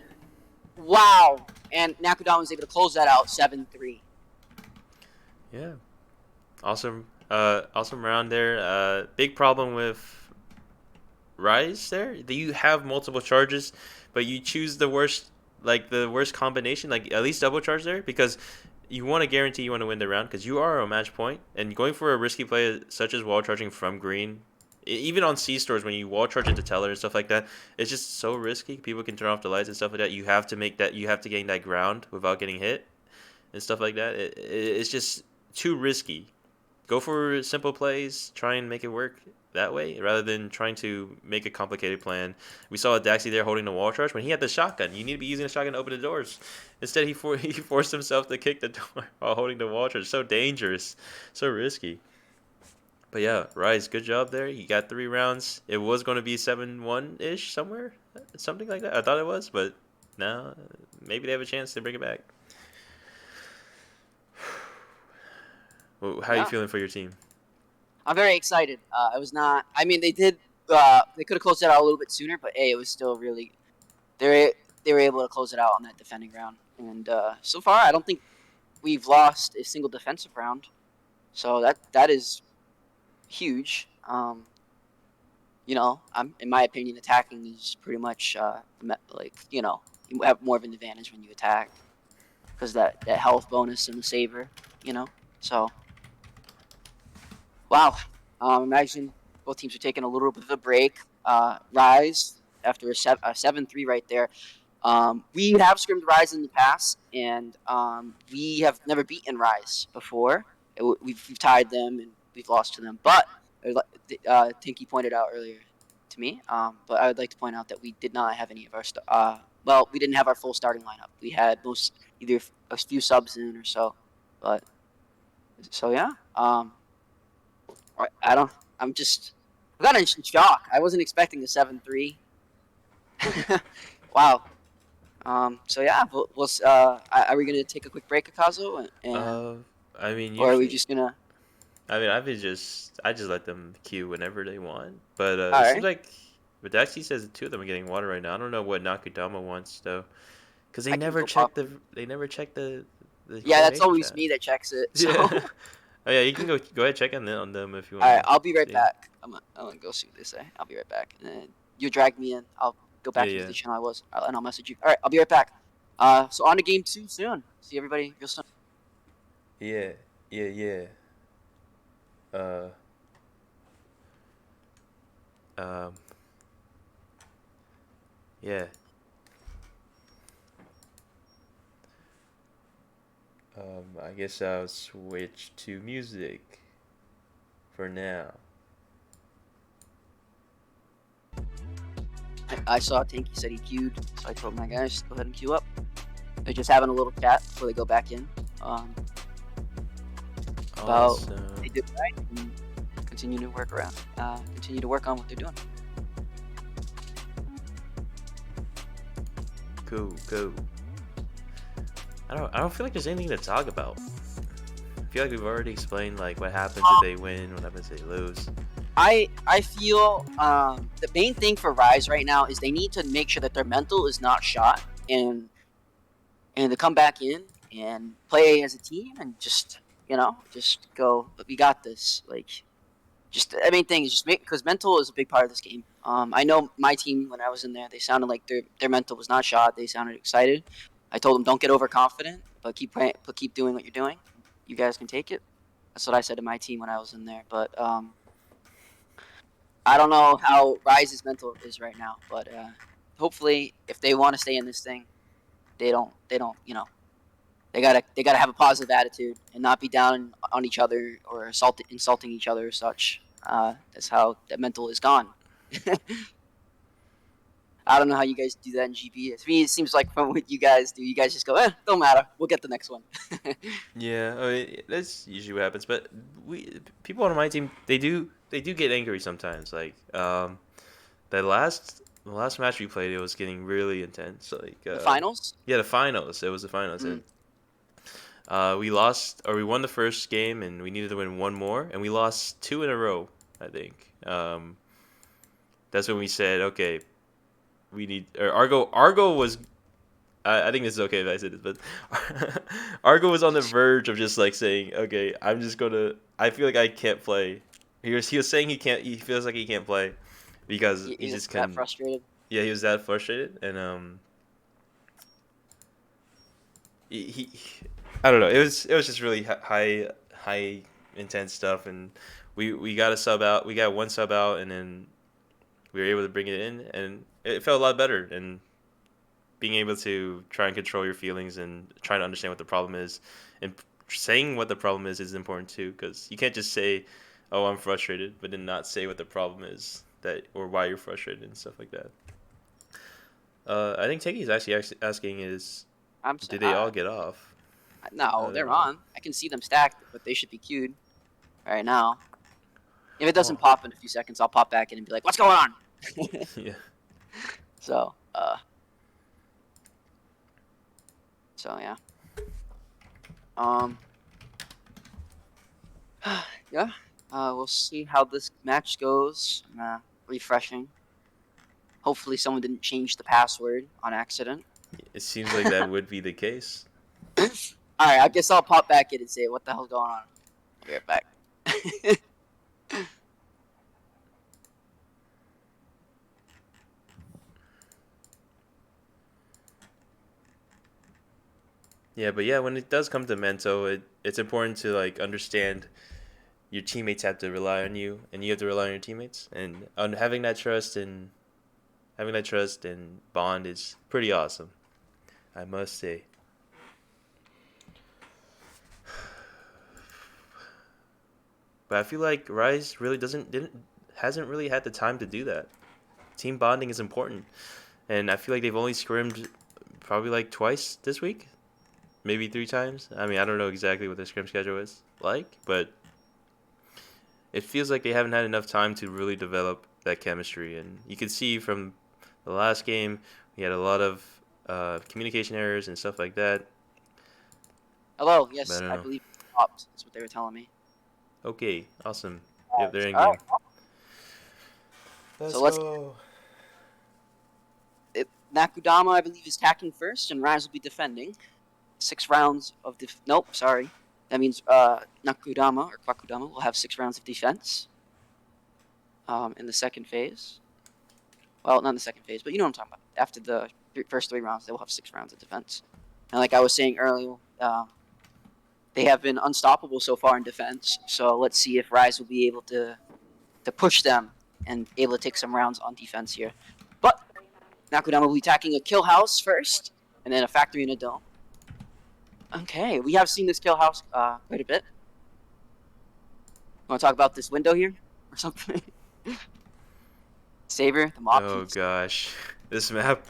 Wow. And Nakudama was able to close that out 7-3. Yeah. Awesome. Awesome round there. Big problem with Rise there. You have multiple charges, but you choose the worst combination, like at least double charge there, because you want to guarantee you want to win the round because you are a match point, and going for a risky play such as wall charging from green, even on C stores when you wall charge into teller and stuff like that, it's just so risky. People can turn off the lights and stuff like that. You have to gain that ground without getting hit and stuff like that. It's just too risky. Go for simple plays, try and make it work that way rather than trying to make a complicated plan. We saw a Daxi there holding the wall charge when he had the shotgun. You need to be using the shotgun to open the doors. Instead, he forced himself to kick the door while holding the wall charge. So dangerous, so risky. But yeah, Rise, good job there. You got 3 rounds. It was going to be 7-1 ish somewhere, something like that. I thought it was, but now maybe they have a chance to bring it back. Well, how are you Yeah, feeling for your team? I'm very excited. I was not. I mean, they did. They could have closed it out a little bit sooner, but hey, it was still really. They they were able to close it out on that defending round, and so far, I don't think we've lost a single defensive round. So that is huge. I'm in my opinion, attacking is pretty much like you have more of an advantage when you attack because that health bonus and the saver. You know, so wow. Imagine both teams are taking a little bit of a break. Rise after a 7-3 right there. We have scrimmed Rise in the past, and we have never beaten Rise before. We've tied them and we've lost to them. But Tinky pointed out earlier to me. But I would like to point out that we did not have any of our we didn't have our full starting lineup. We had either a few subs in or so. But so yeah. I don't. I'm just. I got in shock. I wasn't expecting a 7-3. Wow. So yeah, are we gonna take a quick break, Akazo, and Uh, I mean, or are we usually, just gonna? I mean, I just let them queue whenever they want. But All it seems right. like, but actually says the two of them are getting water right now. I don't know what Nakudama wants though, because I can go pop. they never check the Yeah, that's coordination always chat. me that checks it. So, Yeah. all Oh yeah, you can go ahead check on them if you right, wanna I'll be right see. back. I'm gonna go see what they say. I'll be right back. And then you drag me in. I'll go Yeah, back into yeah, the channel I was, and I'll message you. All right, I'll be right back. So on to game 2 soon. See everybody real soon. yeah, yeah, yeah. Uh, um, yeah. I guess I'll switch to music for now. I saw Tanky said he queued, so I told my guys go ahead and queue up. They're just having a little chat before they go back in. About Awesome. they did right and continue to work on what they're doing. Cool, cool. I don't feel like there's anything to talk about. I feel like we've already explained like what happens if they win, what happens if they lose. I feel the main thing for Rise right now is they need to make sure that their mental is not shot and to come back in and play as a team and just go. We got this. Like just the main thing is just make because mental is a big part of this game. I know my team when I was in there, they sounded like their mental was not shot. They sounded excited. I told them don't get overconfident, but keep doing what you're doing. You guys can take it. That's what I said to my team when I was in there. But I don't know how Rise's mental is right now. But hopefully, if they want to stay in this thing, they don't. They gotta have a positive attitude and not be down on each other or insulting each other or such. That's how that mental is gone. I don't know how you guys do that in GP. To me, it seems like from what you guys do, you guys just go, don't matter. We'll get the next one. Yeah, I mean, that's usually what happens. But people on my team, they do get angry sometimes. Like the last match we played, it was getting really intense. Like The finals? yeah, the finals. It was the finals, Mm. and we lost or we won the first game, and we needed to win one more, and we lost two in a row. I think. That's when we said, okay, we need. Or Argo was. I think this is okay if I say this, but Argo was on the verge of just like saying, okay, I'm just gonna. I feel like I can't play. He was saying he can't. He feels like he can't play because he You're just just that can. frustrated. Yeah, he was that frustrated, and he I don't know. It was just really high intense stuff, and we got a sub out. We got one sub out, and then we were able to bring it in, and it felt a lot better. And being able to try and control your feelings and try to understand what the problem is, and saying what the problem is important too, because you can't just say, "Oh, I'm frustrated," but then not say what the problem is that or why you're frustrated and stuff like that. I think Takey's actually asking is, I'm so, did they all get off? no, They're they're on. on. I can see them stacked, but they should be queued right now. If it doesn't pop in a few seconds, I'll pop back in and be like, "What's going on?" Yeah. So yeah. Yeah. We'll see how this match goes. Refreshing. Hopefully, someone didn't change the password on accident. It seems like that would be the case. All right, I guess I'll pop back in and say, "What the hell's going on?" I'll be right back. Yeah, but yeah, when it does come to Mento, it's important to like understand your teammates have to rely on you, and you have to rely on your teammates, and on having that trust and bond is pretty awesome, I must say. But I feel like Rise really hasn't really had the time to do that. Team bonding is important, and I feel like they've only scrimmed probably like twice this week, maybe 3 times. I mean, I don't know exactly what their scrim schedule is like, but it feels like they haven't had enough time to really develop that chemistry. And you can see from the last game, we had a lot of communication errors and stuff like that. Hello. But I Yes, don't I know. believe it popped. That's what they were telling me. Okay, awesome. Yep, they're in All right. game. So Let's let's. go. Nakudama, I believe, is attacking first, and Rise will be defending. 6 rounds of nope, sorry. That means Nakudama or Kwakudama will have 6 rounds of defense. In the second phase. Well, not in the second phase, but you know what I'm talking about. After the first 3 rounds, they will have 6 rounds of defense. And like I was saying earlier, they have been unstoppable so far in defense. So let's see if Rise will be able to push them and able to take some rounds on defense here. But Nakudama will be attacking a kill house first, and then a factory and a dome. Okay, we have seen this kill house quite a bit. Want to talk about this window here or something? Saber, the mob. Oh gosh, this map.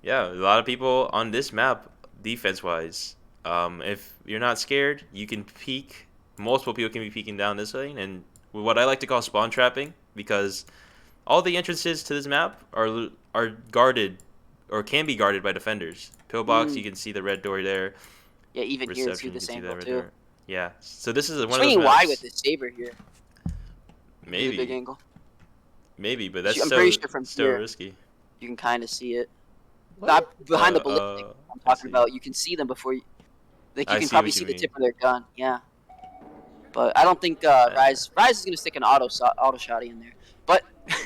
Yeah, a lot of people on this map, defense-wise. If you're not scared, you can peek. Multiple people can be peeking down this lane, and what I like to call spawn trapping, because all the entrances to this map are guarded, or can be guarded by defenders. Pillbox, you can see the red door there. Yeah, even here through Reception, you this can see that angle red too. door. Yeah, so this is one of those Swinging maps. wide with this Saber here. Really big Maybe, angle. maybe, but that's I'm pretty so sure from so here risky. you can kind of see it. Not behind the ballistic. I'm I talking see. about. You can see them before you. Like you I can see probably what you see the mean. tip of their gun. Yeah. But I don't think Rise is gonna stick an auto shotty in there. But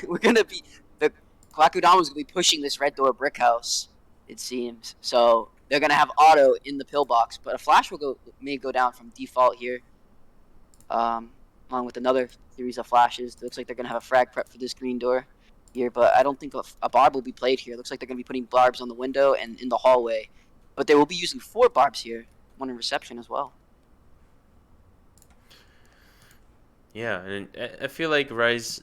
we're gonna be the Kwakudama's gonna be pushing this red door brick house. It seems so they're gonna have auto in the pillbox, but a flash may go down from default here. Along with another series of flashes. It looks like they're gonna have a frag prep for this green door here, but I don't think a barb will be played here. It looks like they're gonna be putting barbs on the window and in the hallway, but they will be using 4 barbs here, 1 in reception as well. Yeah, and I feel like Rise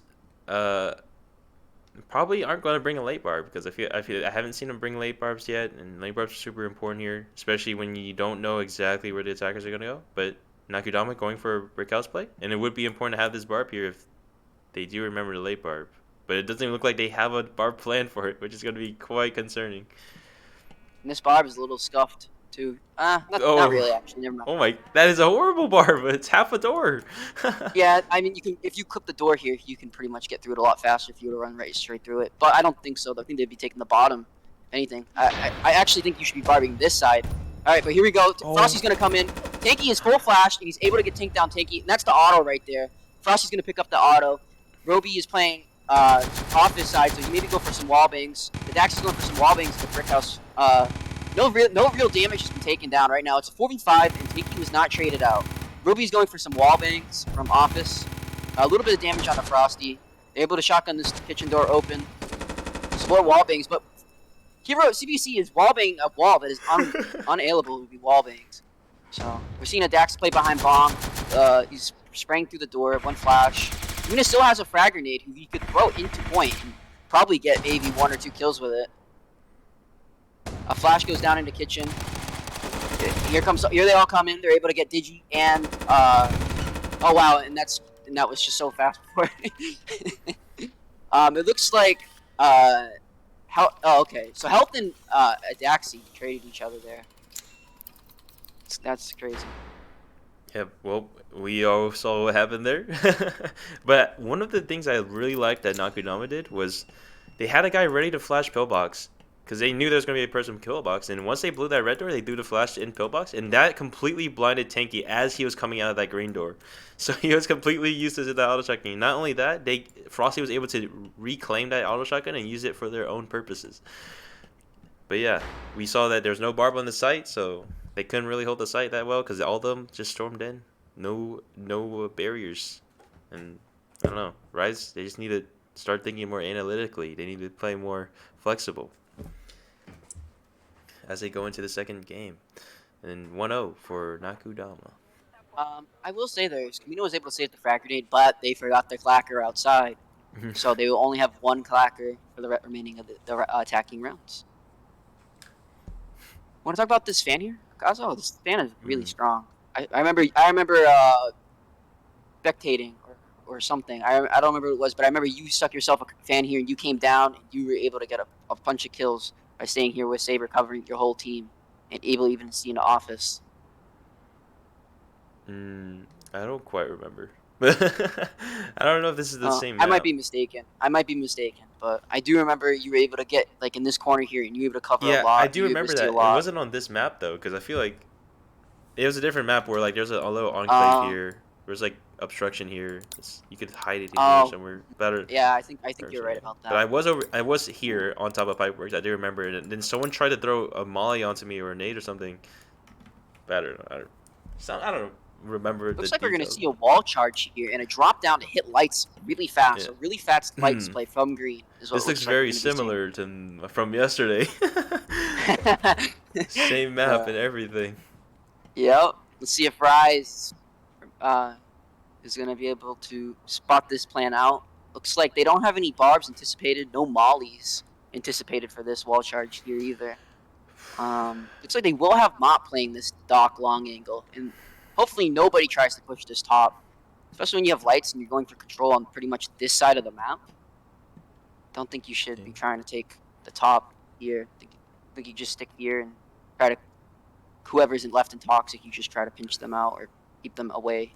probably aren't going to bring a late barb, because I haven't seen them bring late barbs yet, and late barbs are super important here, especially when you don't know exactly where the attackers are going to go. But Nakudama going for a brick house play, and it would be important to have this barb here if they do remember the late barb. But it doesn't even look like they have a barb plan for it, which is going to be quite concerning. And this barb is a little scuffed too. Not really actually. Never mind. Oh my, that is a horrible barb. It's half a door. Yeah, I mean, if you clip the door here, you can pretty much get through it a lot faster if you were to run right straight through it. But I don't think so. I think they'd be taking the bottom. If anything, I actually think you should be barbing this side. All right, but here we go. Frosty's gonna come in. Tanky is full flash, and he's able to get tanked down Tanky. And that's the auto right there. Frosty's gonna pick up the auto. Roby is playing off this side, so he maybe go for some wall bangs. The Dax is going for some wall bangs to the brick house. No real damage has been taken down right now. It's a 4v5, and Tanky was not traded out. Ruby's going for some wall bangs from office. A little bit of damage on the Frosty. They're able to shotgun this kitchen door open. Some more wall bangs, but Hero CBC is wall bang a wall that is unalienable would be wall bangs. So we're seeing a Dax play behind bomb. He's spraying through the door. 1 flash. Luna still has a frag grenade who he could throw into point and probably get maybe 1 or 2 kills with it. A flash goes down into kitchen. Here they all come in. They're able to get Digi and oh wow, and and that was just so fast before. It looks like okay. So Health and Daxi traded each other there. That's crazy. Yeah, well, we all saw what happened there. But one of the things I really liked that Nakudama did was they had a guy ready to flash pillbox because they knew there was going to be a person in pillbox. And once they blew that red door, they threw the flash in pillbox, and that completely blinded Tanky as he was coming out of that green door. So he was completely useless to that auto shotgun. Not only that, Frosty was able to reclaim that auto shotgun and use it for their own purposes. But yeah, we saw that there's no barb on the site, so they couldn't really hold the site that well because all of them just stormed in. No barriers. And I don't know. Rise, they just need to start thinking more analytically. They need to play more flexible as they go into the second game. And 1-0 for Nakudama. I will say this. Camino was able to save the frag grenade, but they forgot their clacker outside. So they will only have one clacker for the remaining of the attacking rounds. Want to talk about this fan here? Oh, this fan is really strong. I remember spectating or something. I don't remember what it was, but I remember you stuck yourself a fan here and you came down and you were able to get a bunch of kills by staying here with Saber covering your whole team and able even to see in the office. I don't quite remember. I don't know if this is the same map. I might be mistaken, but I do remember you were able to get like in this corner here and you were able to cover a lot. Yeah, I do remember that. It wasn't on this map though, because I feel like it was a different map where like there's a little enclave here. There's like obstruction here. You could hide it here somewhere better. Yeah, I think you're right about that. But I was here on top of Pipeworks. I do remember it. And then someone tried to throw a molly onto me or a nade or something. But I don't remember. Looks like we're gonna see a wall charge here and a drop down to hit lights really fast. Yeah. A really fast light display from green. Is what this looks very similar to from yesterday. Same map and everything. Yep. Let's see if Rise is gonna be able to spot this plan out. Looks like they don't have any barbs anticipated, no mollies anticipated for this wall charge here either. Looks like they will have Mop playing this dock long angle and. Hopefully nobody tries to push this top, especially when you have lights and you're going for control on pretty much this side of the map. Don't think you should be trying to take the top here. I think you just stick here and try to, whoever's left in toxic, you just try to pinch them out or keep them away.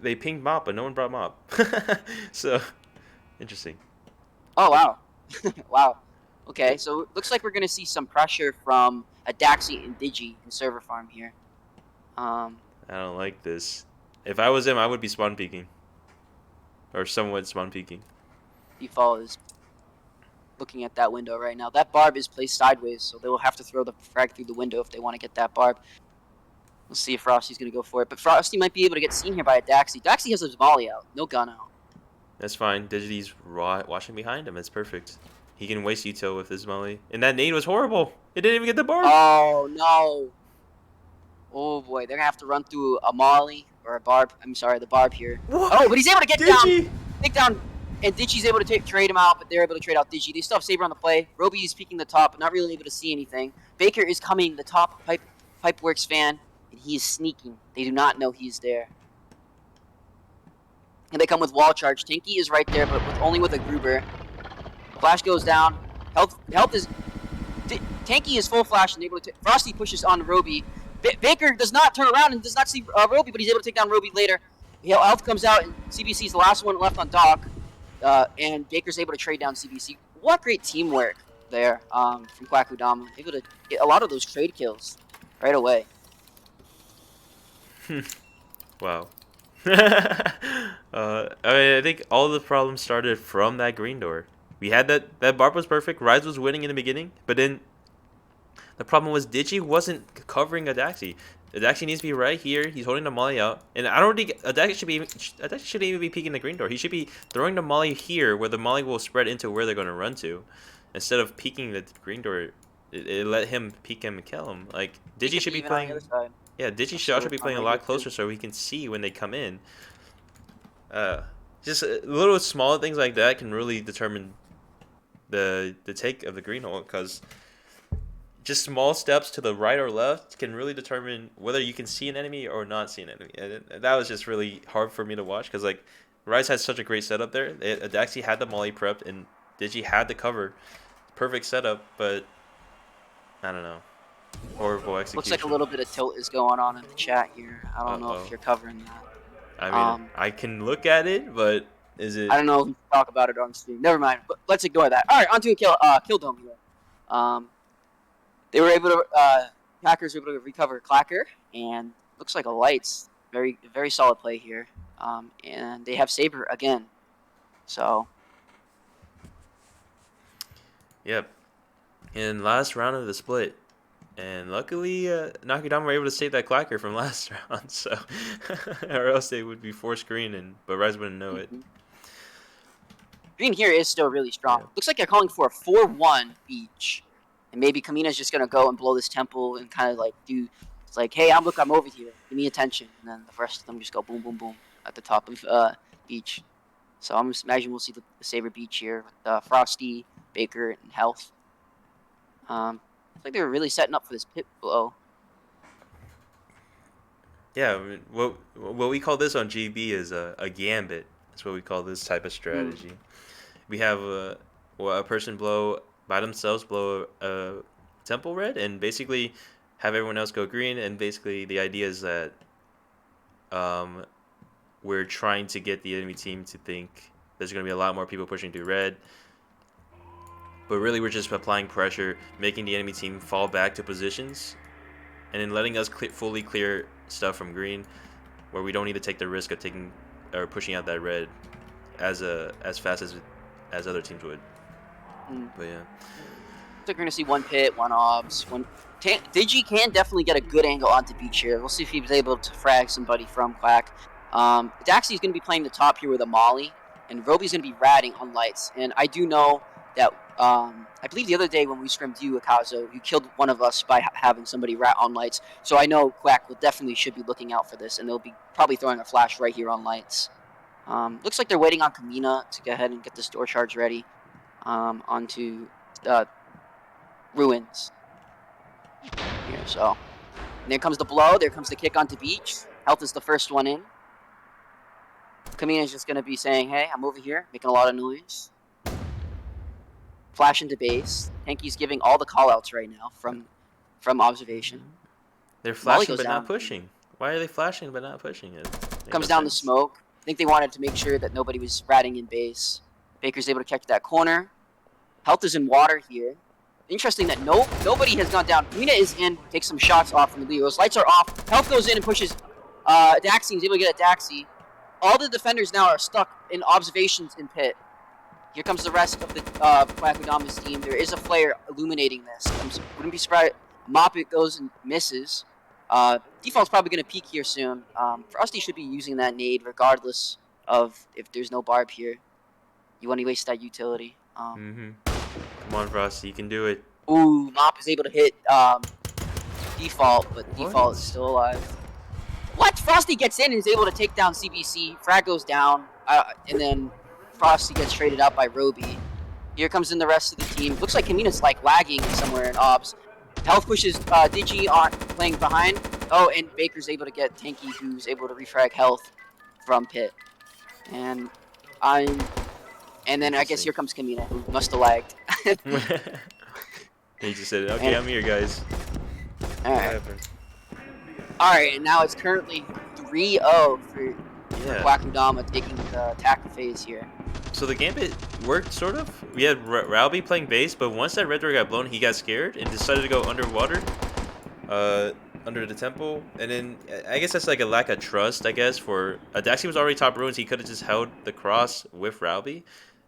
They pinged Mop, but no one brought Mop. So, interesting. Oh, wow. Wow. Okay, so looks like we're going to see some pressure from a Daxi and Digi in server farm here. I don't like this. If I was him, I would be spawn peeking. Or somewhat spawn peeking. Default is looking at that window right now. That barb is placed sideways, so they will have to throw the frag through the window if they want to get that barb. We'll see if Frosty's going to go for it. But Frosty might be able to get seen here by a Daxi. Daxi has his volley out. No gun out. That's fine. Digity's watching behind him. It's perfect. He can waste util with his molly. And that nade was horrible. It didn't even get the barb. Oh, no. Oh boy, they're gonna have to run through a molly or a barb. I'm sorry, the barb here. What? Oh, but he's able to get down, and Digi's able to trade him out, but they're able to trade out Digi. They still have Saber on the play. Roby is peeking the top, but not really able to see anything. Baker is coming, the top Pipeworks fan, and he is sneaking. They do not know he's there. And they come with wall charge. Tanky is right there, but only with a Gruber. Flash goes down. Health is Tanky is full flash and able to. Frosty pushes on Roby. Baker does not turn around and does not see Roby, but he's able to take down Roby later. Health comes out, and CBC is the last one left on dock, and Baker's able to trade down CBC. What great teamwork there from Nakudama. Able to get a lot of those trade kills right away. Wow. I think all the problems started from that green door. We had that barb was perfect. Rise was winning in the beginning, but then the problem was Digi wasn't covering Adaxi. Adaxi needs to be right here. He's holding the molly out, and I don't think Adaxi shouldn't even be peeking the green door. He should be throwing the molly here, where the molly will spread into where they're going to run to, instead of peeking the green door. It let him peek him and kill him. Like Digi should be playing. Yeah, Digi should also be playing a lot closer so he can see when they come in. Just little small things like that can really determine the take of the green hole, because just small steps to the right or left can really determine whether you can see an enemy or not see an enemy. And that was just really hard for me to watch, because like Rise had such a great setup there. Daxi had the molly prepped, and Digi had the cover. Perfect setup, but I don't know. Horrible Looks like a execution. little bit of tilt is going on in the chat here. I don't know Uh-oh. if you're covering that. I mean, I can look at it, but is it... I don't know if we can talk about it on stream. Never mind. But let's ignore that. All right, onto a kill dome here. They were able to Packers were able to recover Clacker, and looks like a lights. Very solid play here. And they have Saber again. So Yep. In last round of the split. And luckily, Nakudama were able to save that clacker from last round, so or else they would be forced green, but Rise wouldn't know it. Green here is still really strong. Yeah. Looks like they're calling for a 4-1 each, and maybe Kamina's just gonna go and blow this temple and kind of like do. It's like, hey, I'm over here. Give me attention, and then the rest of them just go boom, boom, boom at the top of beach. So I'm just imagining we'll see the Saber beach here with Frosty, Baker, and Health. Looks like they were really setting up for this pit blow. Yeah, I mean, what we call this on GB is a gambit. That's what we call this type of strategy. We have a person blow by themselves, blow a temple red, and basically have everyone else go green. And basically the idea is that we're trying to get the enemy team to think there's going to be a lot more people pushing through red. But really, we're just applying pressure, making the enemy team fall back to positions, and then letting us fully clear stuff from green, where we don't need to take the risk of taking or pushing out that red as fast as other teams would. But yeah, They're going to see one pit, one obs, one. Digi can definitely get a good angle onto beach here. We'll see if he was able to frag somebody from Quack. Daxi is going to be playing the top here with a molly, and Roby's going to be ratting on lights. And I do know that I believe the other day when we scrimmed you, Akazo, you killed one of us by having somebody rat on lights. So I know Quack will definitely should be looking out for this, and they'll be probably throwing a flash right here on lights. Looks like they're waiting on Kamina to go ahead and get this door charge ready onto Ruins. Here, so and there comes the blow. There comes the kick onto beach. Health is the first one in. Kamina's just going to be saying, hey, I'm over here, making a lot of noise. Flash into base. Tanky's giving all the callouts right now from observation. They're flashing but not pushing. Why are they flashing but not pushing it? Comes down the smoke. I think they wanted to make sure that nobody was ratting in base. Baker's able to catch that corner. Health is in water here. Interesting that nobody has gone down. Kamina is in, takes some shots off from the Leos. Lights are off. Health goes in and pushes Daxi. He's able to get at Daxi. All the defenders now are stuck in observations in pit. Here comes the rest of the Nakudama's team. There is a flare illuminating this. Wouldn't be surprised. Mop it goes and misses. Default's probably going to peek here soon. Frosty should be using that nade regardless of if there's no barb here. You want to waste that utility. Come on, Frosty, you can do it. Ooh, Mop is able to hit Default, but Default is still alive. What? Frosty gets in and is able to take down CBC. Frag goes down, and then Frosty gets traded out by Roby. Here comes in the rest of the team. Looks like Kamina's like lagging somewhere in obs. Health pushes Digi on playing behind. Oh, and Baker's able to get Tanky, who's able to refrag Health from pit. And then I guess here comes Kamina, who must have lagged. He just said, okay, I'm here, guys. Alright. Alright, and now it's currently 3-0 for Nakudama taking the attack phase here. So the gambit worked, sort of. We had Ralby playing base, but once that red door got blown, he got scared and decided to go underwater, under the temple. And then I guess that's like a lack of trust, I guess, for... Daxi was already top ruins. He could have just held the cross with Ralby.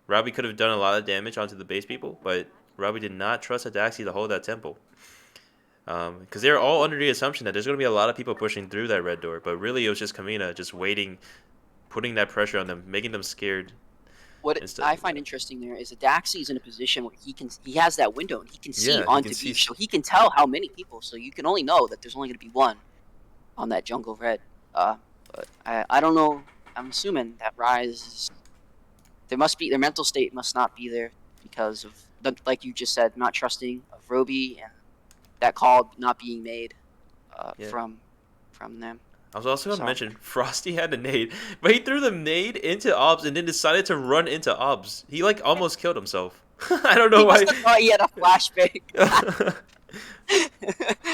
Ralby could have done a lot of damage onto the base people, but Ralby did not trust Daxi to hold that temple. Because they're all under the assumption that there's going to be a lot of people pushing through that red door. But really, it was just Kamina just waiting, putting that pressure on them, making them scared. What I find interesting there is that Daxi is in a position where he has that window and he can see onto beach, so he can tell how many people. So you can only know that there's only going to be one on that jungle red. But I don't know. I'm assuming that Rise their mental state must not be there because of like you just said, not trusting of Roby and that call not being made from them. I was also going to So mention Frosty had a nade, but he threw the nade into Obs and then decided to run into Obs. He like almost killed himself. I don't know he why. must have thought he had a flashback.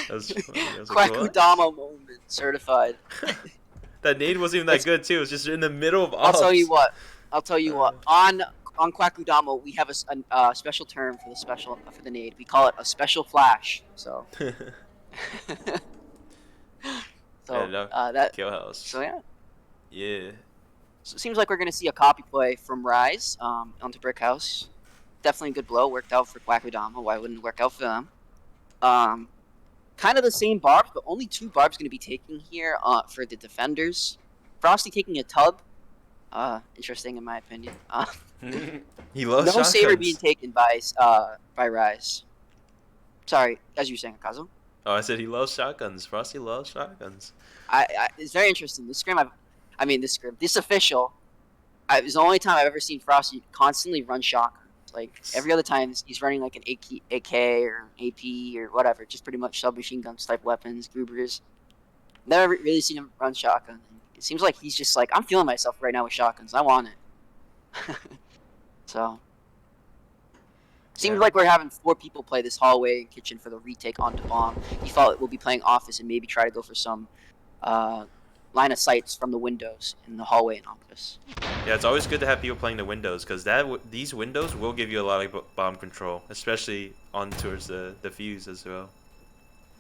That's funny. I was like, what? Quackudama moment certified. That nade wasn't even that It's, good too. It was just in the middle of I'll tell you Obs. what. I'll tell you Uh, what. On Quackudama, we have a special term for the nade. We call it a special flash. So Man, no, that Kill House. so yeah. Yeah. So it seems like we're gonna see a copy play from Rise onto Brick House. Definitely a good blow. Worked out for Quackudama. Why wouldn't it work out for them? Um, kind of the same barbs, but only 2 barbs going to be taking here for the defenders. Frosty taking a tub. Interesting in my opinion. He loves No saber being shotguns. taken by Rise. Sorry, as you were saying, Akazo. Oh, I said he loves shotguns. Frosty loves shotguns. It's very interesting. This official. It's the only time I've ever seen Frosty constantly run shotguns. Like every other time, he's running like an AK or AP or whatever, just pretty much submachine guns type weapons, Grubers. Never really seen him run shotgun. It seems like he's just like, I'm feeling myself right now with shotguns. I want it. So, seems Yeah. like we're having 4 people play this hallway and kitchen for the retake onto bomb. He thought we'll be playing office and maybe try to go for some line of sights from the windows in the hallway and office. Yeah, it's always good to have people playing the windows because these windows will give you a lot of bomb control, especially on towards the fuse as well.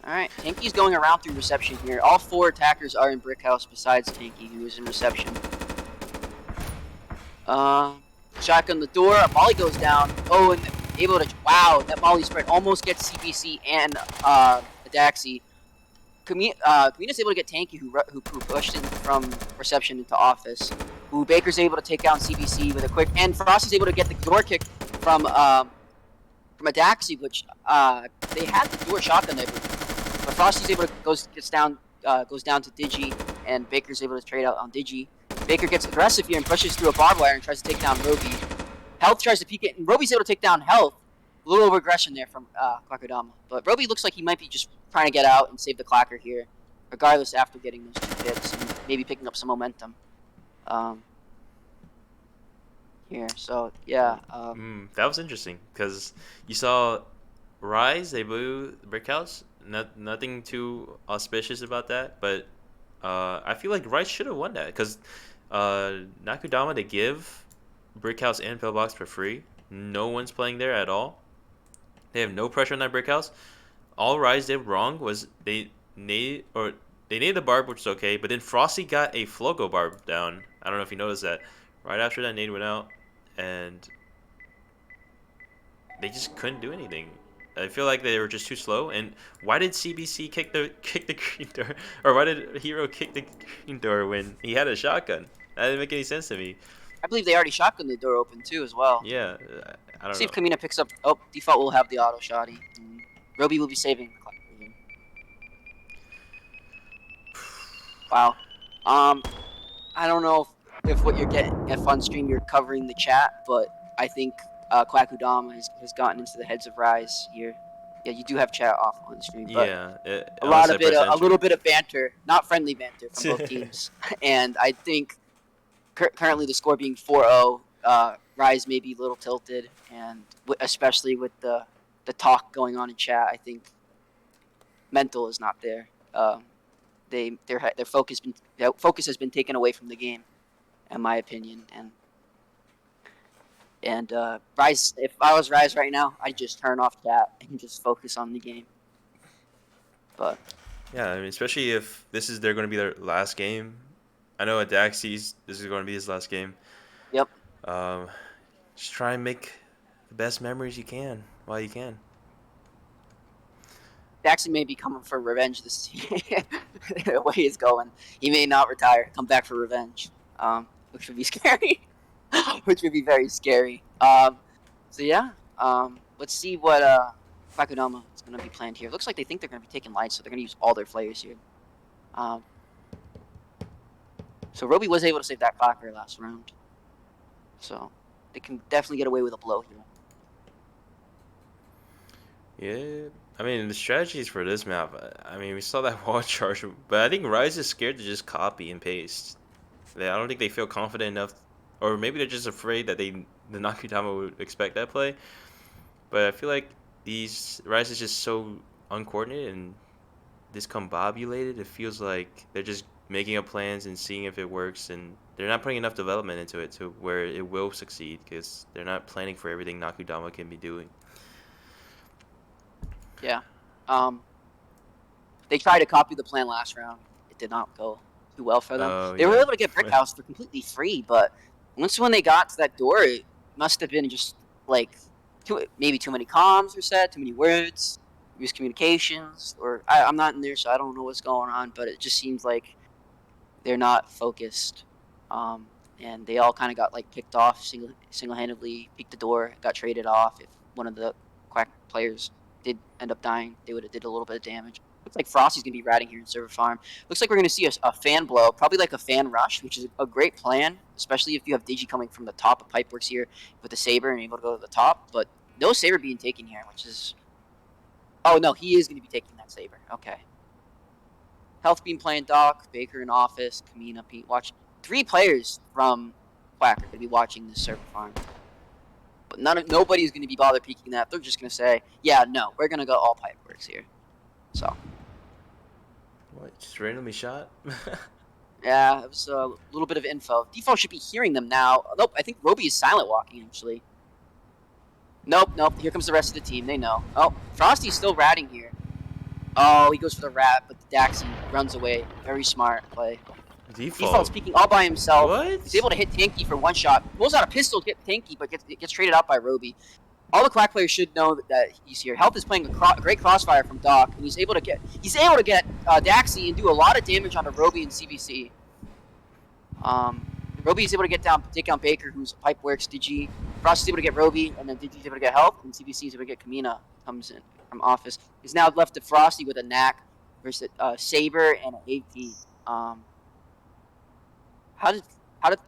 Alright, Tanky's going around through reception here. All 4 attackers are in Brick House besides Tanky, who is in reception. Shotgun the door, a molly goes down. Oh, and able to... Wow, that molly spread almost gets CBC and Adaxi. Kamina's able to get Tanky, who pushed in from reception into office. Who Baker's able to take down CBC with a quick... And Frosty's able to get the door kick from Adaxi, which they had the door shotgun there. But Frosty's able to goes down to Digi, and Baker's able to trade out on Digi. Baker gets aggressive here and pushes through a barbed wire and tries to take down Roby. Health tries to peek it, and Roby's able to take down Health. A little over-aggression there from Quackudama. But Roby looks like he might be just trying to get out and save the Clacker here, regardless after getting those 2 hits and maybe picking up some momentum. Here, so yeah. That was interesting because you saw Rise, they blew Brick House. Nothing too auspicious about that, but I feel like Rise should have won that because Nakudama, they give Brick House and Pillbox for free. No one's playing there at all. They have no pressure on that Brick House. All Rise did wrong was they naded the barb, which is okay, but then Frosty got a Flogo barb down. I don't know if you noticed that. Right after that nade went out, and they just couldn't do anything. I feel like they were just too slow. And why did CBC kick the green door, or why did Hero kick the green door when he had a shotgun? That didn't make any sense to me. I believe they already shotgunned the door open too as well. Yeah, I don't See know. if Kamina picks up. Oh, default will have the auto shotty. Roby will be saving the Clacker. Wow. I don't know if what you're getting at Fun Stream you're covering the chat, but I think Quackudama has gotten into the heads of Rise here. Yeah, you do have chat off on stream, but Yeah, a little bit of banter, not friendly banter from both teams, and I think currently the score being 4-0, Rise may be a little tilted, and especially with the talk going on in chat, I think mental is not there. Their focus has been taken away from the game, in my opinion, and Rise. If I was Rise right now, I'd just turn off chat and just focus on the game. But yeah, I mean, especially if they're going to be their last game. I know at Daxi's this is going to be his last game. Yep. Just try and make the best memories you can while you can. Daxi may be coming for revenge this year. The way he's going, he may not retire, come back for revenge, which would be scary. Which would be very scary. So yeah, let's see what Quackudama is going to be planned here. Looks like they think they're going to be taking lights, so they're going to use all their players here. So Roby was able to save that Clacker last round, so they can definitely get away with a blow here. Yeah, I mean, the strategies for this map, I mean, we saw that wall charge, but I think Rise is scared to just copy and paste. I don't think they feel confident enough, or maybe they're just afraid that the Nakudama would expect that play. But I feel like these Rise is just so uncoordinated and discombobulated. It feels like they're just making up plans and seeing if it works, and they're not putting enough development into it to where it will succeed because they're not planning for everything Nakudama can be doing. Yeah. They tried to copy the plan last round. It did not go too well for them. Oh They were yeah. able to get Brick House for completely free, but when they got to that door, it must have been just like maybe too many comms were said, too many words, miscommunications, or I'm not in there, so I don't know what's going on. But it just seems like they're not focused, and they all kind of got like picked off single-handedly. Peeked the door, got traded off. If one of the quack players did end up dying, they would have did a little bit of damage. Looks like Frosty's gonna be ratting here in server farm. Looks like we're gonna see a fan blow, probably like a fan rush, which is a great plan, especially if you have Digi coming from the top of Pipeworks here with the Saber and able to go to the top. But no Saber being taken here, which is no, he is gonna be taking that Saber. Okay. Health Beam playing Doc, Baker in office, Kamina, Pete watching. 3 players from Quack are going to be watching this server farm. But nobody's going to be bothered peeking that. They're just going to say, yeah, no, we're going to go all Pipeworks here. So. What? Just randomly shot? Yeah, it was a little bit of info. Default should be hearing them now. Nope, I think Roby is silent walking, actually. Nope. Here comes the rest of the team. They know. Oh, Frosty's still ratting here. Oh, he goes for the rat, but the Daxi runs away. Very smart play. Default's peeking all by himself. What? He's able to hit Tanky for one shot. Pulls out a pistol to hit Tanky, but gets traded out by Roby. All the Quack players should know that he's here. Health is playing a great crossfire from Doc, and he's able to get Daxi and do a lot of damage onto Roby and CBC. Roby is able to take down Baker, who's Pipeworks, Digi. Frost is able to get Roby, and then Digi's able to get Health, and CBC is able to get Kamina. Comes in from office. He's now left to Frosty with a Knack versus Saber and an AP. How did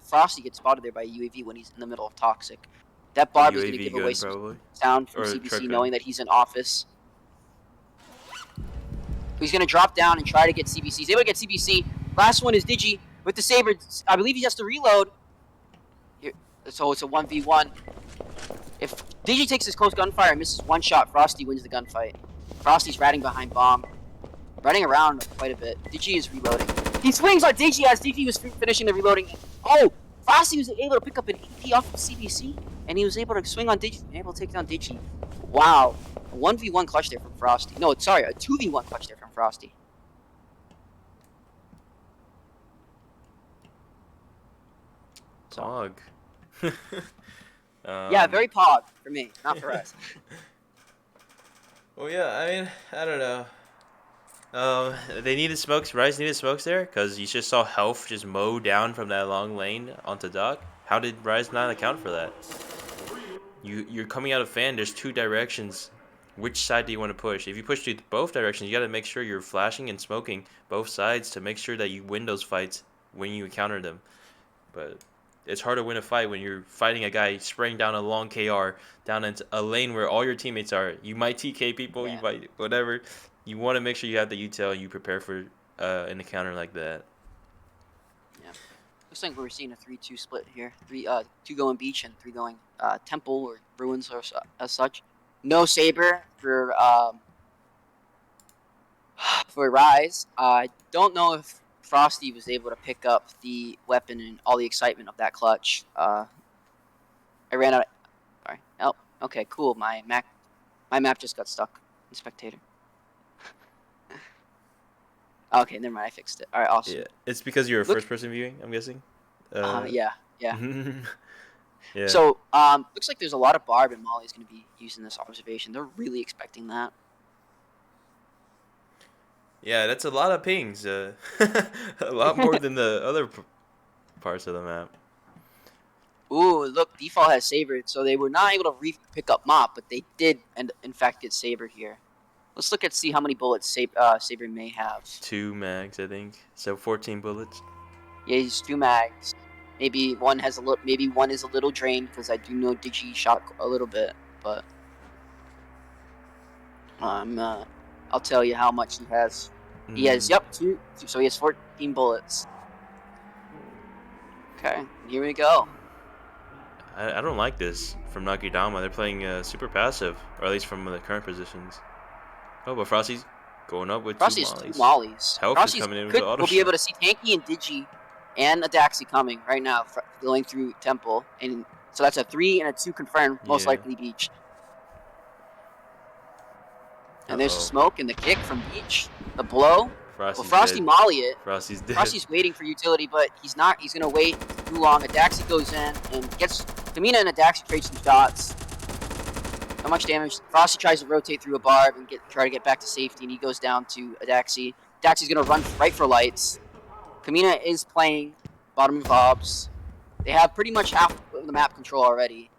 Frosty get spotted there by UAV when he's in the middle of Toxic? That Barb is going to give away some sound from CBC knowing that he's in office. He's going to drop down and try to get CBC. He's able to get CBC. Last one is Digi with the Saber. I believe he has to reload. Here, so it's a 1v1. If Digi takes his close gunfire and misses one shot, Frosty wins the gunfight. Frosty's ratting behind bomb. Running around quite a bit. Digi is reloading. He swings on Digi as Digi was finishing the reloading. Oh! Frosty was able to pick up an AP off of CBC, and he was able to swing on Digi and able to take down Digi. Wow. A 1v1 clutch there from Frosty. No, sorry, a 2v1 clutch there from Frosty. Pog. Yeah, very pog for me, not for us. Well, yeah, I mean, I don't know. They needed smokes. Rise needed smokes there because you just saw Health just mow down from that long lane onto Doc. How did Rise not account for that? You're coming out of fan. There's 2 directions. Which side do you want to push? If you push to both directions, you got to make sure you're flashing and smoking both sides to make sure that you win those fights when you encounter them. But it's hard to win a fight when you're fighting a guy spraying down a long KR down into a lane where all your teammates are. You might TK people, you might whatever. You want to make sure you have the util and you prepare for an encounter like that. Yeah. Looks like we're seeing a 3-2 split here. 2 going beach and 3 going temple or ruins or as such. No Saber for Rise. I don't know if Frosty was able to pick up the weapon and all the excitement of that clutch. I ran out. Sorry. Oh, okay, cool. My map just got stuck in spectator. Okay, never mind. I fixed it. All right, awesome. Yeah, it's because you're a first-person viewing, I'm guessing. Yeah. Yeah. So, looks like there's a lot of Barb and Molly's going to be using this observation. They're really expecting that. Yeah, that's a lot of pings. A lot more than the other parts of the map. Ooh, look, Default has Saber, so they were not able to pick up Mop, but they did, in fact, get Saber here. Let's look at see how many bullets Saber may have. 2 mags, I think. So 14 bullets. Yeah, he's 2 mags. Maybe one is a little drained because I do know Digi shot a little bit, but I'll tell you how much he has. He has, Mm, yep, so he has 14 bullets. Okay, here we go. I don't like this from Nakudama. They're playing super passive, or at least from the current positions. Oh, but Frosty's going up with two Frosty has 2 mollies. mollies. Health is Frosty's coming in with the auto will be able shot. to see Tanky and Digi and a Daxi coming right now, going through Temple. And so that's a 3 and a 2 confirmed, most Yeah. likely Beach. And there's the Uh-oh. smoke and the kick from Beach. The blow. Well, Frosty's Frosty dead. molly it. Frosty's dead. Frosty's waiting for utility, but he's not. He's going to wait too long. A Daxi goes in and gets Tamina, and a Daxi trade some shots. Not much damage. Frosty tries to rotate through a barb and try to get back to safety, and he goes down to a Daxi. Daxi's going to run right for lights. Kamina is playing bottom of obs. They have pretty much half of the map control already.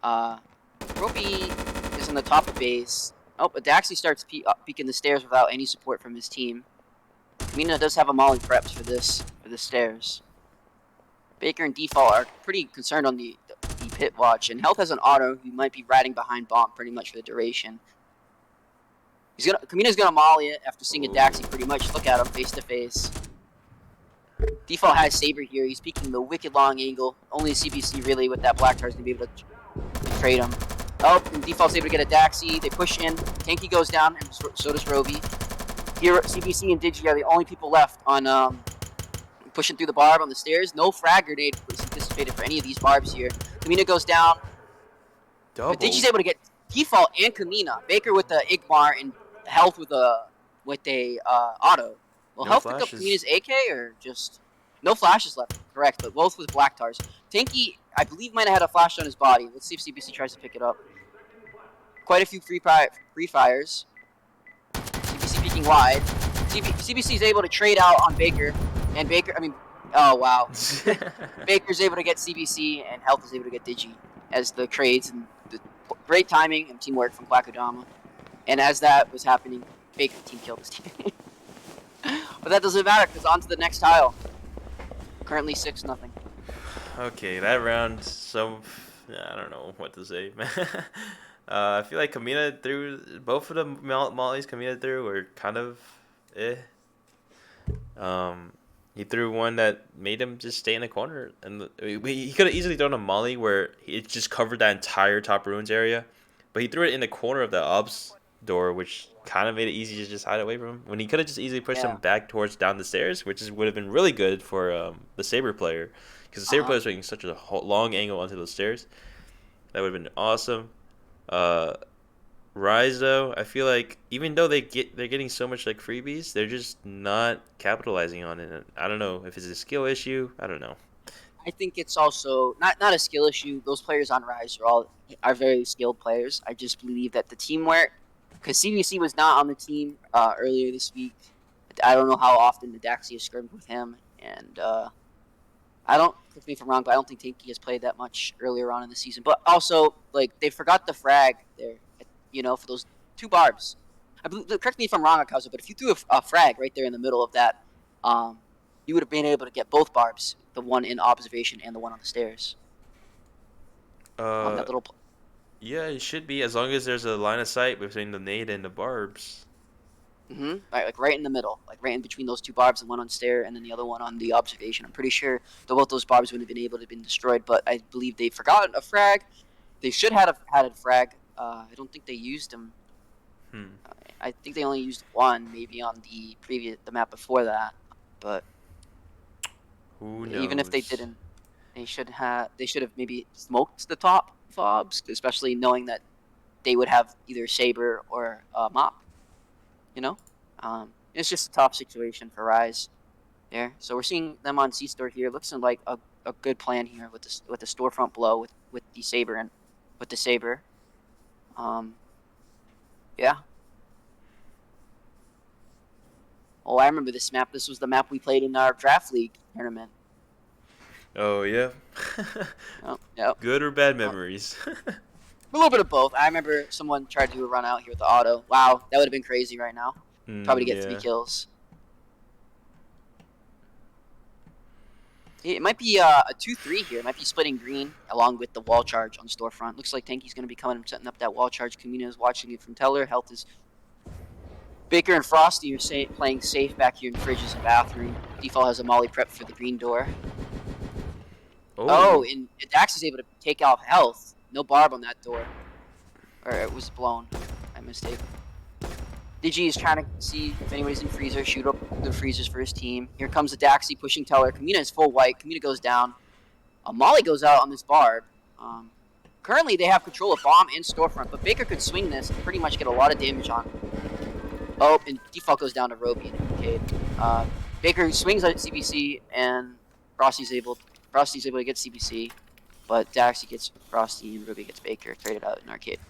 Ropey is on the top of base. Oh, but Daxi starts peeking the stairs without any support from his team. Kamina does have a molly prepped for the stairs. Baker and Default are pretty concerned on the pit watch, and Health has an auto who might be riding behind Bomb pretty much for the duration. Kamina's gonna molly it after seeing a Daxi pretty much. Look at him face to face. Default has Saber here. He's peeking the wicked long angle. Only CBC really with that Black Tar is going to be able to trade him. Oh, and Default's able to get a Daxi. They push in. Tanky goes down, and so does Roby. Here, CBC and Digi are the only people left on pushing through the barb on the stairs. No frag grenade was anticipated for any of these barbs here. Kamina goes down. Double. But Digi's able to get Default and Kamina. Baker with the Igmar and Health with a auto. Will No Health pick up flashes. Kamina's AK or just no flashes left? Correct, but both with Black Tars. Tanky, I believe, might have had a flash on his body. Let's see if CBC tries to pick it up. Quite a few free fires. CBC peeking wide. CBC is able to trade out on Baker, and oh wow. Baker's able to get CBC, and Health is able to get Digi as the trades, and the great timing and teamwork from Nakudama. And as that was happening, Baker team killed his team. But that doesn't matter, because on to the next tile. Currently 6-0. Okay, that round, I don't know what to say, man. I feel like Kamina threw, both of the mollies Kamina threw were kind of he threw one that made him just stay in the corner, and he could have easily thrown a molly where it just covered that entire top ruins area, but he threw it in the corner of the ops door, which kind of made it easy to just hide away from him. When he could have just easily pushed him back towards down the stairs, which would have been really good for the Saber player, because the Saber player is making such a long angle onto those stairs. That would have been awesome. Rise though, I feel like even though they're getting so much like freebies, they're just not capitalizing on it. I don't know if it's a skill issue. I don't know. I think it's also not a skill issue. Those players on Rise are very skilled players. I just believe that the teamwork, because CVC was not on the team earlier this week. I don't know how often the Daxi has scrimmed with him, and I don't, correct me if I'm wrong, but I don't think Tanky has played that much earlier on in the season. But also, like, they forgot the frag there, for those 2 barbs. I believe, correct me if I'm wrong, Akazu, but if you threw a frag right there in the middle of that, you would have been able to get both barbs, the one in observation and the one on the stairs. On that little. Yeah, it should be, as long as there's a line of sight between the nade and the barbs. Right, like right in the middle, like right in between those 2 barbs, the one on stair and then the other one on the observation. I'm pretty sure both those barbs would have been able to have been destroyed, but I believe they forgot a frag. They should have had a frag. I don't think they used them. I think they only used one, maybe on the map before that. But who knows? Even if they didn't, they should have maybe smoked the top fobs, especially knowing that they would have either Saber or Mop. It's just a tough situation for Rise there. So we're seeing them on C-Store here. Looks like a good plan here with the storefront blow with the Saber and with the Saber. Yeah. Oh, I remember this map. This was the map we played in our draft league tournament. Oh yeah. Yep. Good or bad memories? A little bit of both. I remember someone tried to do a run out here with the auto. Wow, that would have been crazy right now. Probably to get 3 kills. It might be a 2-3 here. It might be splitting green along with the wall charge on storefront. Looks like Tanky's going to be coming and setting up that wall charge. Kamina is watching it from Teller. Health is Baker and Frosty are playing safe back here in fridges and bathroom. Default has a molly prep for the green door. Oh, and Dax is able to take off Health. No barb on that door. Or it was blown. My mistake. Digi is trying to see if anybody's in freezer, shoot up the freezers for his team. Here comes the Daxi pushing Teller. Kamina is full white. Kamina goes down. Molly goes out on this barb. Currently, they have control of bomb and storefront, but Baker could swing this and pretty much get a lot of damage on. Oh, and default goes down to Roby and Arcade. Baker swings at CBC, and Frosty's able to get CBC, but Daxi gets Frosty and Roby gets Baker traded out in Arcade.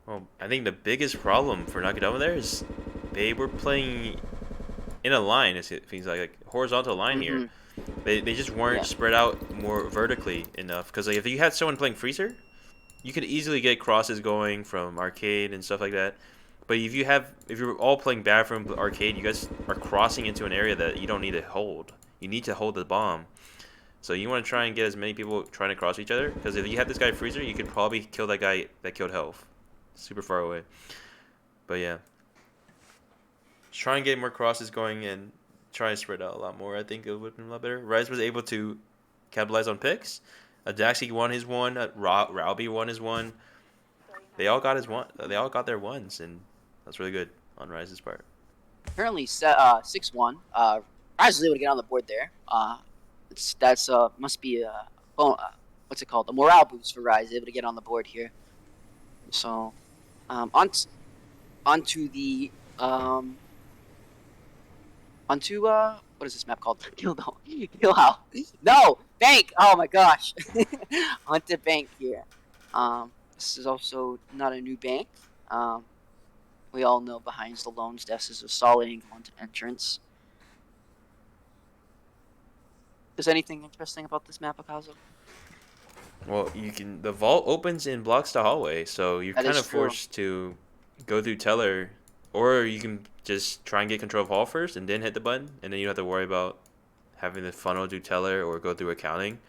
Well, I think the biggest problem for Nakudama there is they were playing in a line. It seems like horizontal line here. They just weren't spread out more vertically enough. Because like, if you had someone playing freezer, you could easily get crosses going from arcade and stuff like that. But if you're all playing bathroom arcade, you guys are crossing into an area that you don't need to hold. You need to hold the bomb. So you want to try and get as many people trying to cross each other. Because if you had this guy freezer, you could probably kill that guy that killed Health. Super far away. But yeah, just try and get more crosses going and try and spread out a lot more. I think it would have been a lot better. Rise was able to capitalize on picks. Daxi won his one. Rowby won his one. They all got their ones, and that's really good on Rise's part. Currently 6-1. Rise was able to get on the board there. That's must be a what's it called? A morale boost for Rise. Able to get on the board here. So, onto the what is this map called? Kill House. No, Bank. Oh my gosh. Onto Bank here. This is also not a new bank. We all know behind the loans desk is a solid angle into entrance. Is anything interesting about this map, Akazo? Well, the vault opens and blocks the hallway, so you're kind of forced to go through Teller, or you can just try and get control of hall first and then hit the button, and then you don't have to worry about having the funnel do Teller or go through accounting.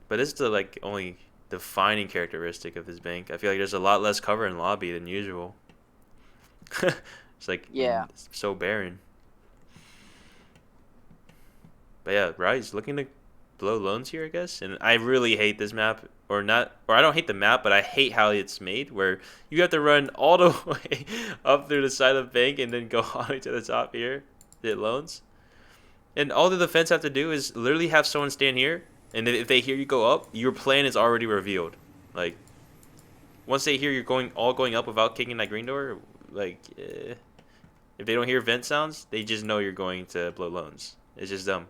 But this is the only defining characteristic of this bank. I feel like there's a lot less cover in lobby than usual. It's it's so barren. But yeah, Rise looking to blow loans here, I guess. And I really hate this map, or I don't hate the map, but I hate how it's made, where you have to run all the way up through the side of the bank and then go all the way to the top here to hit loans. And all the defense have to do is literally have someone stand here, and if they hear you go up, your plan is already revealed. Like, once they hear you're going up without kicking that green door, if they don't hear vent sounds, they just know you're going to blow loans. It's just dumb.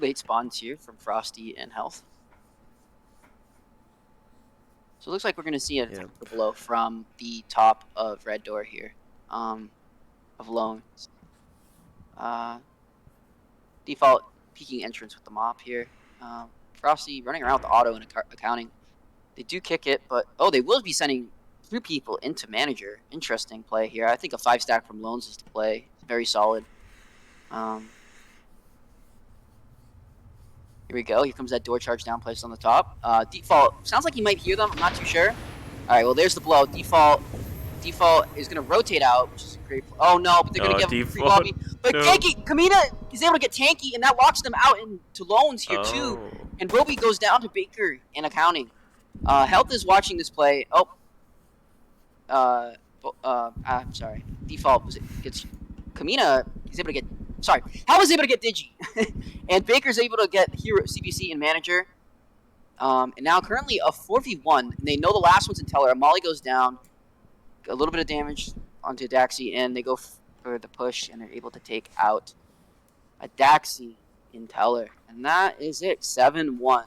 Late spawns here from Frosty and Health. So it looks like we're going to see a technical blow from the top of red door here, of loans. Default peeking entrance with the mop here. Frosty running around with the auto and accounting. They do kick it, but they will be sending 3 people into manager. Interesting play here. I think a 5-stack from loans is the play. Very solid. Here we go. Here comes that door charge down placed on the top. Default sounds like he might hear them. I'm not too sure. All right. Well, there's the blow. Default is gonna rotate out, which is a great. Oh no! But they're gonna give him free lobby. But Tanky, Kamina is able to get Tanky, and that locks them out into loans here too. And Roby goes down to Baker in accounting. Health is watching this play. I'm sorry. Default gets Kamina. He's able to get. Sorry, Hal was able to get Digi, and Baker's able to get Hero, CBC, and Manager. And now currently a 4v1, and they know the last one's in Teller. Molly goes down, a little bit of damage onto Daxi, and they go for the push, and they're able to take out a Daxi in Teller. And that is it, 7-1.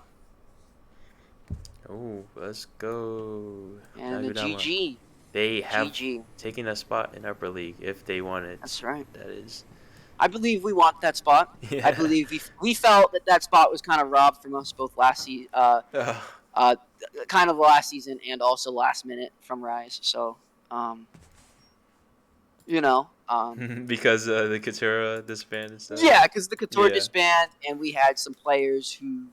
Oh, let's go. And the GG. They have taken a spot in Upper League if they want it. That's right. That is. I believe we want that spot. Yeah. I believe we felt that spot was kind of robbed from us both last season, kind of last season and also last minute from Rise. So, Because the Katura disband and stuff. Yeah, because the Couture Yeah. disband, and we had some players who.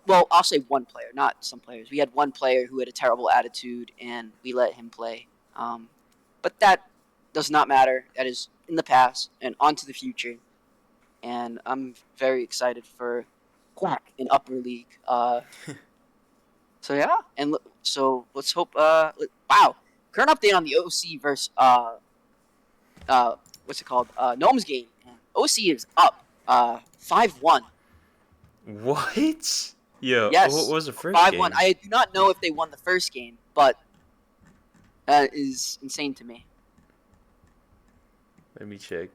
Well, I'll say one player, not some players. We had one player who had a terrible attitude, and we let him play. But that does not matter. That is in the past and on to the future. And I'm very excited for Quack in Upper League. So yeah, and so let's hope. Wow, current update on the OC versus what's it called? Gnomes game. OC is up 5-1. What? Yeah. What Yes, was the first 5-1. game? I do not know if they won the first game, but that is insane to me. Let me check.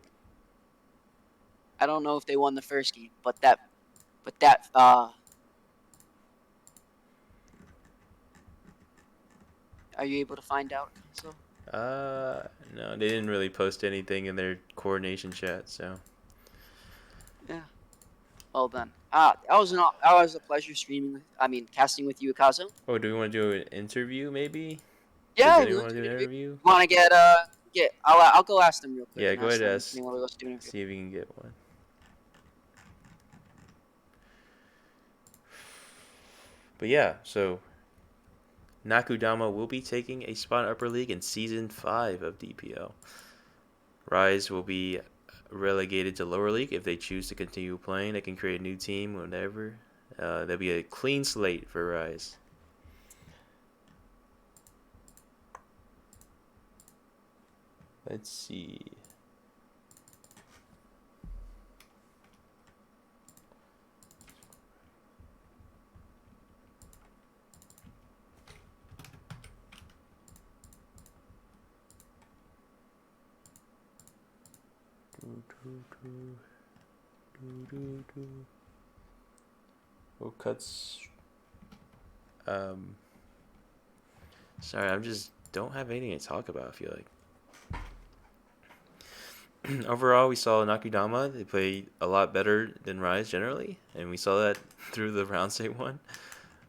I don't know if they won the first game, but that are you able to find out? So No, they didn't really post anything in their coordination chat, so. yeah. Well then, that was a pleasure streaming. Casting with you, Akazo. Oh, do we want to do an interview maybe? Yeah, Does anyone want to do an interview? want to get? I'll go ask them real quick. Yeah, and go ahead them ask. if anyone wants to do an interview. See if we can get one. But yeah, so Nakudama will be taking a spot in Upper League in Season 5 of DPL. Rise will be relegated to Lower League if they choose to continue playing. They can create a new team, whatever. There'll be a clean slate for Rise. Let's see. Well, cuts. Sorry, I just don't have anything to talk about. I feel like overall, we saw Nakudama. They played a lot better than Rise generally, and we saw that through the round state one.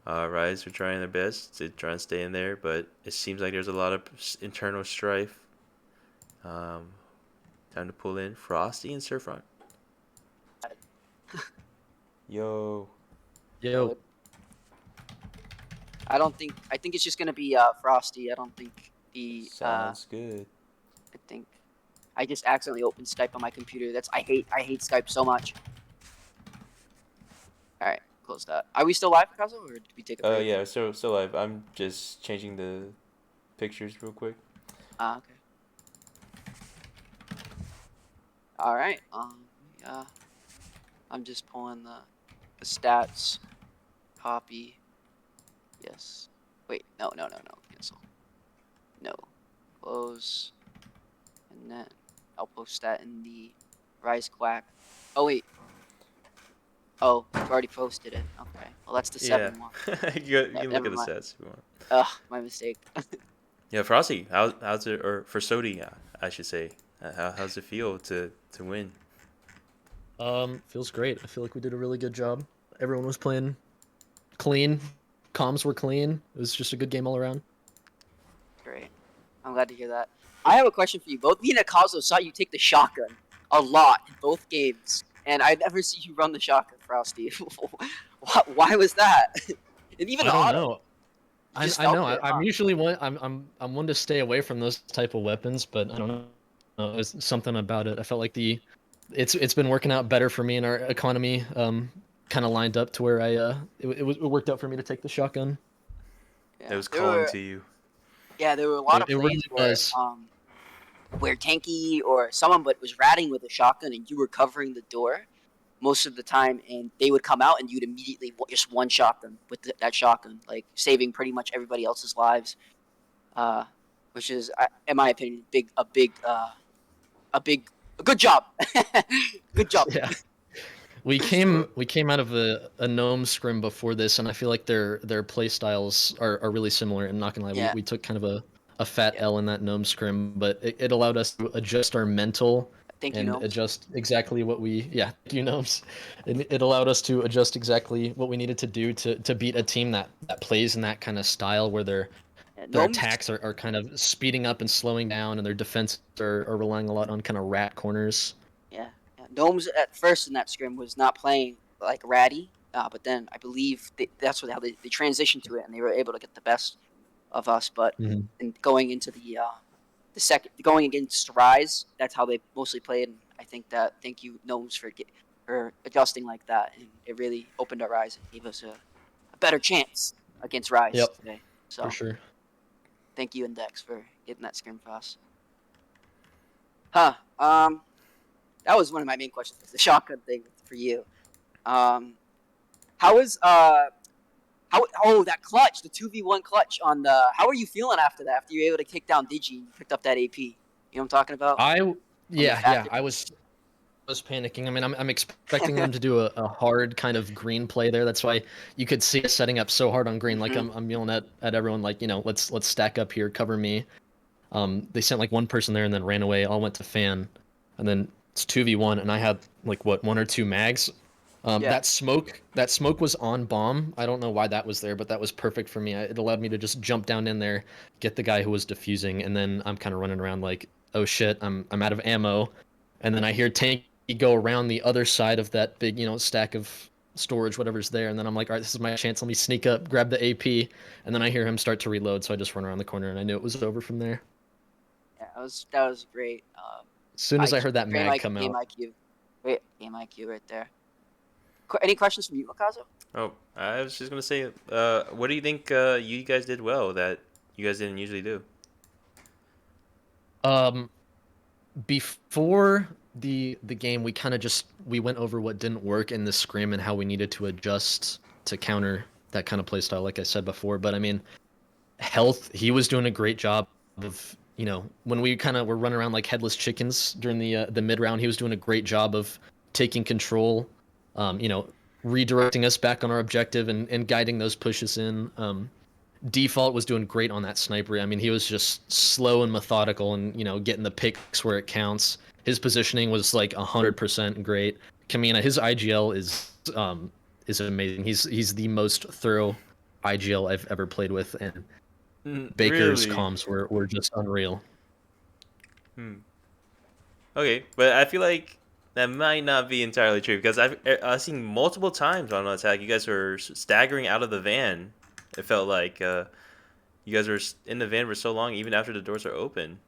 Rise were trying their best to try and stay in there, but it seems like there's a lot of internal strife. Time to pull in Frosty and Surfront. Yo. Yo. I think it's just gonna be Frosty. I don't think the Sounds good. I think I just accidentally opened Skype on my computer. I hate Skype so much. All right, close that. Are we still live, Picasso, or did we take a break? Yeah, still live. I'm just changing the pictures real quick. Okay. All right. Yeah. I'm just pulling the stats. Copy. Yes. Wait. No. Cancel. No. Close. And then I'll post that in the Rise Quack. Oh wait. Oh, I've already posted it. Okay. Well, that's the 7 one. you can look never at the mind. stats if you want. Ugh, my mistake. Yeah, Frosty, how's it, or Frsoty, I should say, how's it feel to win? Feels great. I feel like we did a really good job. Everyone was playing clean. Comms were clean. It was just a good game all around. Great. I'm glad to hear that. I have a question for you. Both me and Akazo saw you take the shotgun a lot in both games, and I never see you run the shotgun, Frosty. Why was that? And even I don't auto. know. I know. I'm usually one. I'm one to stay away from those type of weapons, but I don't know. It's something about it. I felt like it's been working out better for me, and our economy kind of lined up to where it worked out for me to take the shotgun. Yeah. It was calling to you. Yeah, there were a lot of plays really where was. Where Tanky or someone was ratting with a shotgun and you were covering the door most of the time, and they would come out and you'd immediately just one shot them with that shotgun, like saving pretty much everybody else's lives. Which is, in my opinion, a good job. Good job. Yeah. We came out of a gnome scrim before this, and I feel like their play styles are really similar. And not gonna lie, Yeah. we took kind of a fat L in that gnome scrim, but it allowed us to adjust our mental adjust exactly what gnomes. It allowed us to adjust exactly what we needed to do to beat a team that plays in that kind of style where they're Yeah, their Gnomes. attacks are kind of speeding up and slowing down, and their defense are relying a lot on kind of rat corners. Yeah, yeah. Gnomes at first in that scrim was not playing like ratty, but then I believe that's how they transitioned to it, and they were able to get the best of us. But Mm-hmm. and going into the second going against Rise, that's how they mostly played. And I think that thank you Gnomes for adjusting like that, and it really opened our eyes and gave us a better chance against Rise Yep, today. for So sure. thank you Index for getting that scrim for us. Huh. That was one of my main questions. Was the shotgun thing for you? Um, how is how oh that clutch, the 2v1 clutch on the. How are you feeling after that? After you were able to kick down Digi and you picked up that AP. You know what I'm talking about? On the Yeah, factor. I was panicking. I mean, I'm expecting them to do a hard kind of green play there. That's why you could see us setting up so hard on green. Like Mm-hmm. I'm yelling at everyone, like, let's stack up here, cover me. They sent like one person there and then ran away. All went to fan, and then it's 2v1, and I had like what, one or two mags. Yeah. That smoke was on bomb. I don't know why that was there, but that was perfect for me. It allowed me to just jump down in there, get the guy who was defusing, and then I'm kind of running around like, oh shit, I'm out of ammo, and then I hear Tanky go around the other side of that big, stack of storage, whatever's there, and then I'm like, all right, this is my chance. Let me sneak up, grab the AP, and then I hear him start to reload, so I just run around the corner, and I knew it was over from there. Yeah, that was great. As soon as I heard that mag come Game out. IQ, great game IQ right there. Any questions from you, Makazo? Oh, I was just gonna say, what do you think you guys did well that you guys didn't usually do? Um, Before the game, we kind of just we went over what didn't work in the scrim and how we needed to adjust to counter that kind of play style, like I said before. But I mean, health, he was doing a great job of, when we kind of were running around like headless chickens during the mid round, he was doing a great job of taking control, um, you know, redirecting us back on our objective and guiding those pushes in. Default was doing great on that sniper. I mean, he was just slow and methodical, and getting the picks where it counts. His positioning was like 100% great. Kamina, his IGL is amazing. He's the most thorough IGL I've ever played with, and Baker's Really? comms were just unreal. Hmm. Okay, but I feel like that might not be entirely true because I've seen multiple times on attack you guys were staggering out of the van. It felt like you guys were in the van for so long even after the doors are open.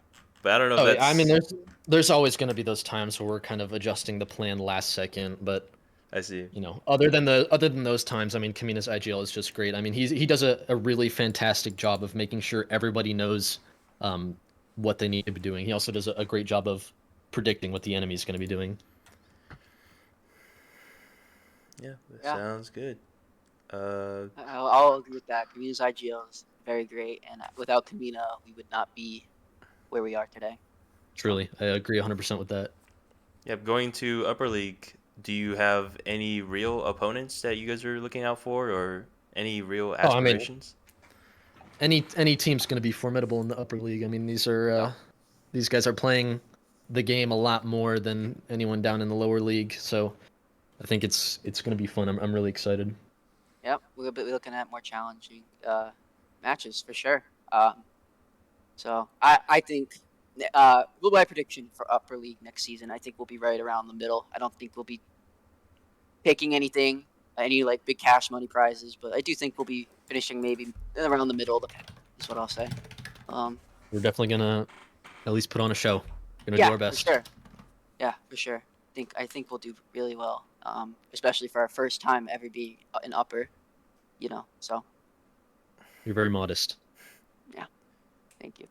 But I don't know if Oh, yeah, I mean, that's. there's always going to be those times where we're kind of adjusting the plan last second, but I see. other than those times, I mean, Kamina's IGL is just great. I mean, he does a really fantastic job of making sure everybody knows um, what they need to be doing. He also does a great job of predicting what the enemy is going to be doing. Yeah, that Yeah, sounds good. Uh, I'll agree with that. Kamina's IGL is very great, and without Kamina, we would not be where we are today. So Truly, I agree 100% with that. yeah, going to upper league. Do you have any real opponents that you guys are looking out for, or any real Oh, I mean, aspirations? any team's going to be formidable in the upper league. I mean, yeah, these guys are playing the game a lot more than anyone down in the lower league, so I think it's going to be fun. I'm really excited. yep, we'll be looking at more challenging matches for sure. So I think my prediction for upper league next season, I think we'll be right around the middle. I don't think we'll be taking any like big cash money prizes, but I do think we'll be finishing maybe around the middle of the pack. Is what I'll say. Um, We're definitely going to at least put on a show. Going to do yeah, our for best. sure. Yeah, for sure. I think we'll do really well. Especially for our first time ever being in upper. So You're very modest. yeah. Thank you.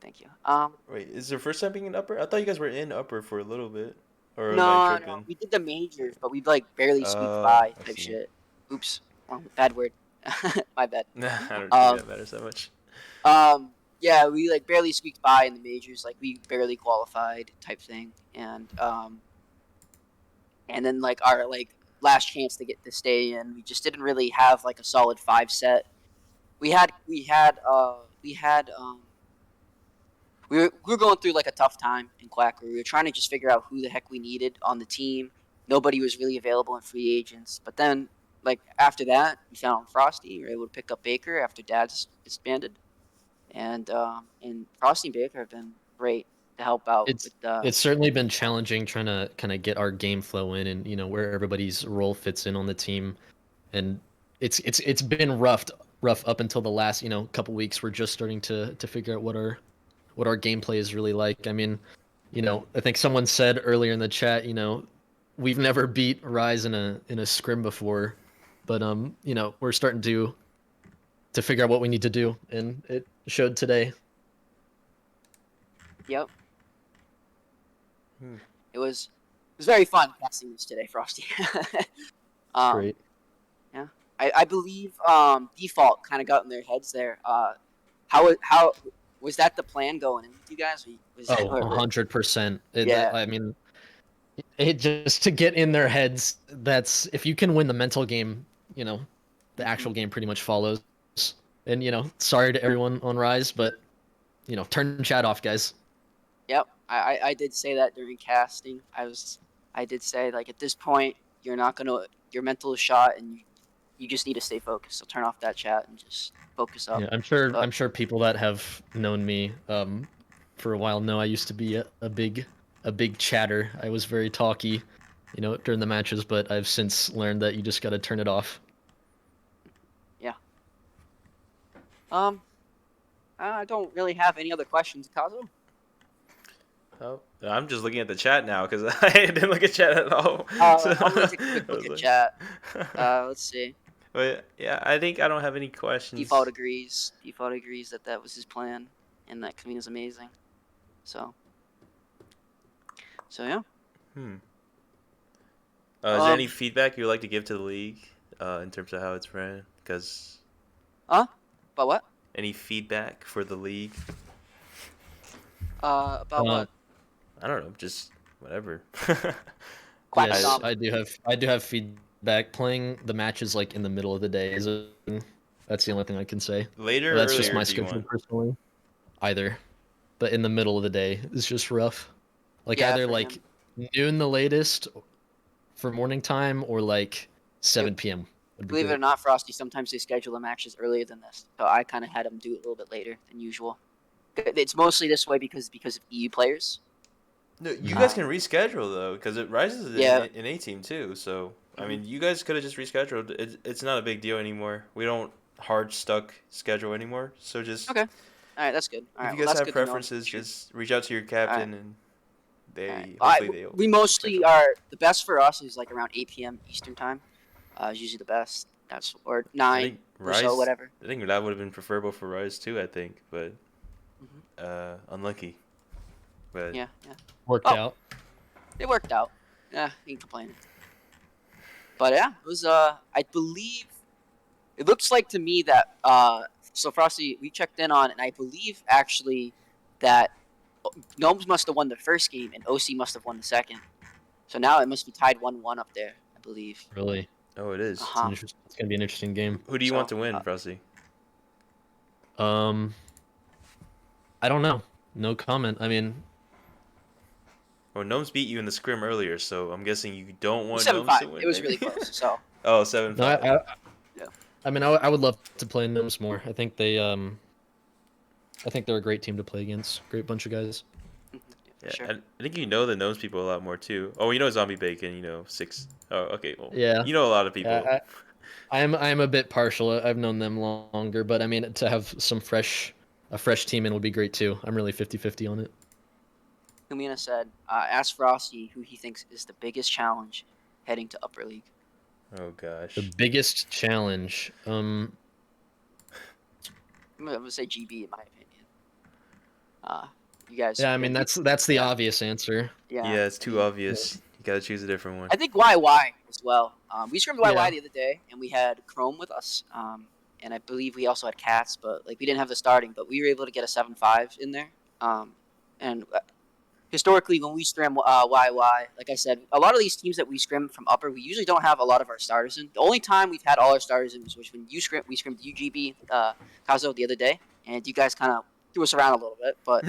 Wait, is your first time being in upper? I thought you guys were in upper for a little bit, or am I No, no, tripping? we did the majors, but we like barely squeaked Oh, by I type see. shit. Oops, bad word. My bad. Nah, I don't think Um, that matters that much. yeah, we like barely squeaked by in the majors, like we barely qualified type thing, and then like our like last chance to get to stay in, we just didn't really have like a solid 5 set. We were going through like a tough time in Quack where we were trying to just figure out who the heck we needed on the team. Nobody was really available in free agents. But then, like after that, we found Frosty. We were able to pick up Baker after Dad's disbanded, and Frosty and Baker have been great to help out It's with the. it's certainly been challenging trying to kind of get our game flow in and where everybody's role fits in on the team, and it's been rough up until the last couple weeks. We're just starting to figure out what our gameplay is really like. I mean, I think someone said earlier in the chat, we've never beat Rise in a scrim before, but we're starting to figure out what we need to do, and it showed today. Yep. It was very fun casting this today, Frosty. Great. Yeah, I believe default kind of got in their heads there. How was that the plan going in with you guys? Was 100%. Yeah. I mean, it just to get in their heads. That's if you can win the mental game, the actual game pretty much follows. And sorry to everyone on Rise, but turn chat off, guys. Yep, I did say that during casting. I did say like at this point your mental is shot and you just need to stay focused. So turn off that chat and just focus up. Yeah, I'm sure people that have known me for a while know I used to be a big chatter. I was very talky, during the matches, but I've since learned that you just got to turn it off. Yeah. I don't really have any other questions, Kazu. Oh, I'm just looking at the chat now because I didn't look at chat at all. I'm gonna take a quick look at chat. Let's see. But yeah, I think I don't have any questions. Default agrees. Default agrees that was his plan, and that Kamina's amazing. So yeah. Is there any feedback you'd like to give to the league in terms of how it's ran? Because. About what? Any feedback for the league? About what? I don't know, just whatever. Yes, I do have feedback. Playing the matches like in the middle of the day that's the only thing I can say. Later, that's earlier, just my schedule personally. Either, but in the middle of the day is just rough. Like either like noon the latest for morning time or like 7 p.m. Believe it or not, Frosty, sometimes they schedule the matches earlier than this, so I kind of had them do it a little bit later than usual. It's mostly this way because of EU players. No, you guys can reschedule though, because it rises in A team too. So I mean, you guys could have just rescheduled. It's not a big deal anymore. We don't hard stuck schedule anymore. So just okay. All right, that's good. All right, if you guys have preferences, just reach out to your captain and hopefully we mostly are the best for us is like around 8 p.m. Eastern time. Is usually the best. That's or 9 or so, whatever. I think that would have been preferable for Rise too. I think, but unlucky. But yeah. Worked out. It worked out. Yeah, ain't complaining. But yeah, it was I believe it looks like to me that so Frosty we checked in on and I believe actually that Gnomes must have won the first game and OC must have won the second. So now it must be tied 1-1 up there, I believe. Really? Oh, it is. It's gonna be an interesting game. Who do you want to win, Frosty? I don't know. No comment. I mean, well, Gnomes beat you in the scrim earlier, so I'm guessing you don't want 7-5. Gnomes to win. It was really close. So. Oh, 7-5. No, I mean, I would love to play Gnomes more. I think they're a great team to play against. Great bunch of guys. Yeah, sure. I think you know the Gnomes people a lot more too. Oh, you know Zombie Bacon. 6. Oh, okay. Well, yeah. You know a lot of people. I am a bit partial. I've known them longer, but I mean, to have a fresh team in would be great too. I'm really 50-50 on it. Kumina said, ask Frosty who he thinks is the biggest challenge heading to Upper League. Oh gosh. The biggest challenge. I'm gonna say GB in my opinion. You guys. Yeah, I mean that's the obvious answer. Yeah. Yeah, it's too obvious. You gotta choose a different one. I think YY as well. We scrimmed YY the other day, and we had Chrome with us. And I believe we also had Cats, but like we didn't have the starting, but we were able to get a 7-5 in there. And historically, when we scrim YY, like I said, a lot of these teams that we scrim from Upper, we usually don't have a lot of our starters in. The only time we've had all our starters in was when we scrimmed UGB Kazo the other day, and you guys kind of threw us around a little bit, but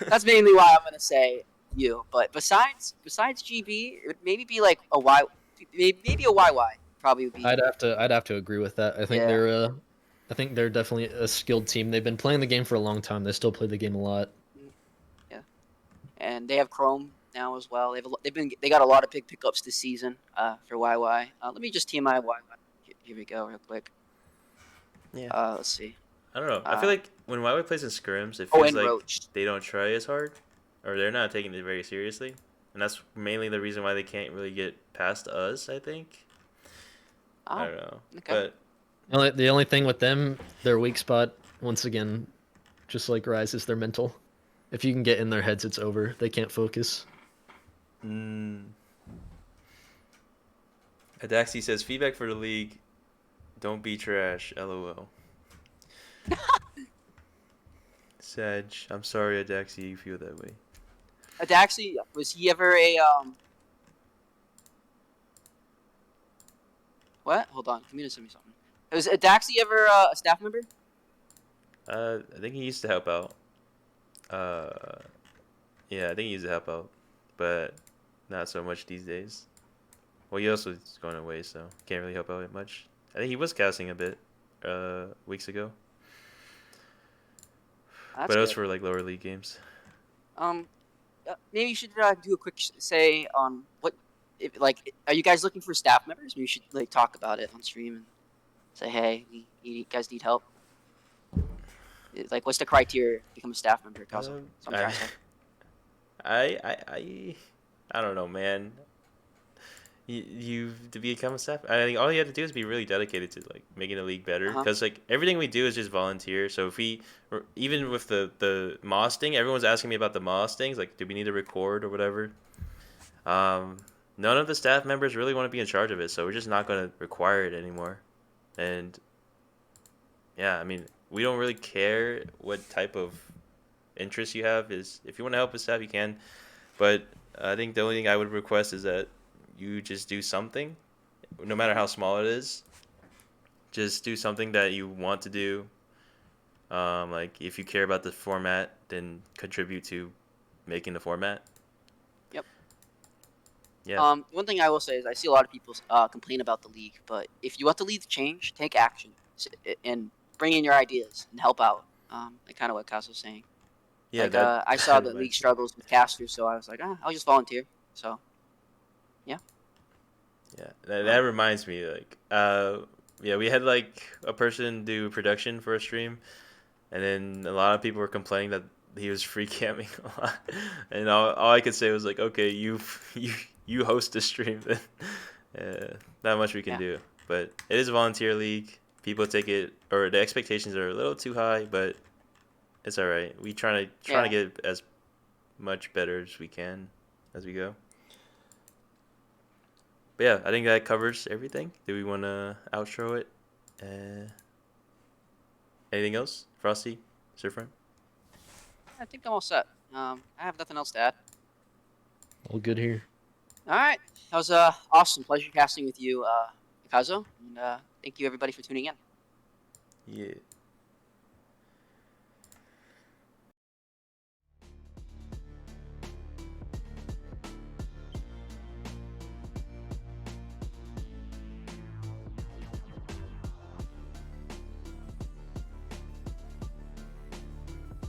that's mainly why I'm gonna say you. But besides GB, it would maybe be like a maybe a YY probably would be. I'd have to agree with that. I think I think they're definitely a skilled team. They've been playing the game for a long time. They still play the game a lot. Yeah, and they have Chrome now as well. They got a lot of big pickups this season for YY. Let me just TMI YY. Here we go, real quick. Yeah. Let's see. I don't know. I feel like when YY plays in scrims, it Oh, feels and like Roach. they don't try as hard, or they're not taking it very seriously, and that's mainly the reason why they can't really get past us. I think. I Oh, don't know, okay. but The only thing with them, their weak spot, once again, just like Rise, is their mental. If you can get in their heads, it's over. They can't focus. Adaxi says feedback for the league. Don't be trash. LOL. Sag, I'm sorry, Adaxi, you feel that way. Adaxi, was he ever a What? Hold on. Community sent me something. Was Adaxi ever a staff member? I think he used to help out. Yeah, I think he used to help out, but not so much these days. Well, he also is going away, so can't really help out much. I think he was casting a bit, weeks ago, That's but it was good. for like lower league games. Maybe you should do a quick say on what, if like, are you guys looking for staff members? Maybe you should like talk about it on stream and say, hey, you guys need help. Like, what's the criteria to become a staff member? Cause some I, guys have. I don't know, man. You to become a staff. I think all you have to do is be really dedicated to like making the league better. Uh-huh. Because like everything we do is just volunteer. So if we, or even with the Moss thing, everyone's asking me about the Moss things. Like, do we need to record or whatever? None of the staff members really want to be in charge of it, so we're just not going to require it anymore. And yeah, I mean, we don't really care what type of interest you have. Is if you want to help us staff, you can. But I think the only thing I would request is that you just do something, no matter how small it is. Just do something that you want to do. Like if you care about the format, then contribute to making the format. Yep. Yeah. One thing I will say is I see a lot of people complain about the league, but if you want the league to change, take action and bring in your ideas and help out. Like kind of what Kaz was saying. Yeah, Like that I saw that the league reminds me. struggles with casters, so I was like, I'll just volunteer. So yeah. Yeah, that reminds me. Like, yeah, we had like a person do production for a stream, and then a lot of people were complaining that he was free camming a lot, and all I could say was like, okay, you host the stream, then not much we can Yeah. do. But it is a volunteer league. People take it, or the expectations are a little too high, but it's all right. We trying to get as much better as we can as we go. But yeah, I think that covers everything. Do we want to outro it? Anything else? Frosty? Surfront? I think I'm all set. I have nothing else to add. All good here. All right. That was awesome. Pleasure casting with you, Kazo. And thank you everybody for tuning in. Yeah.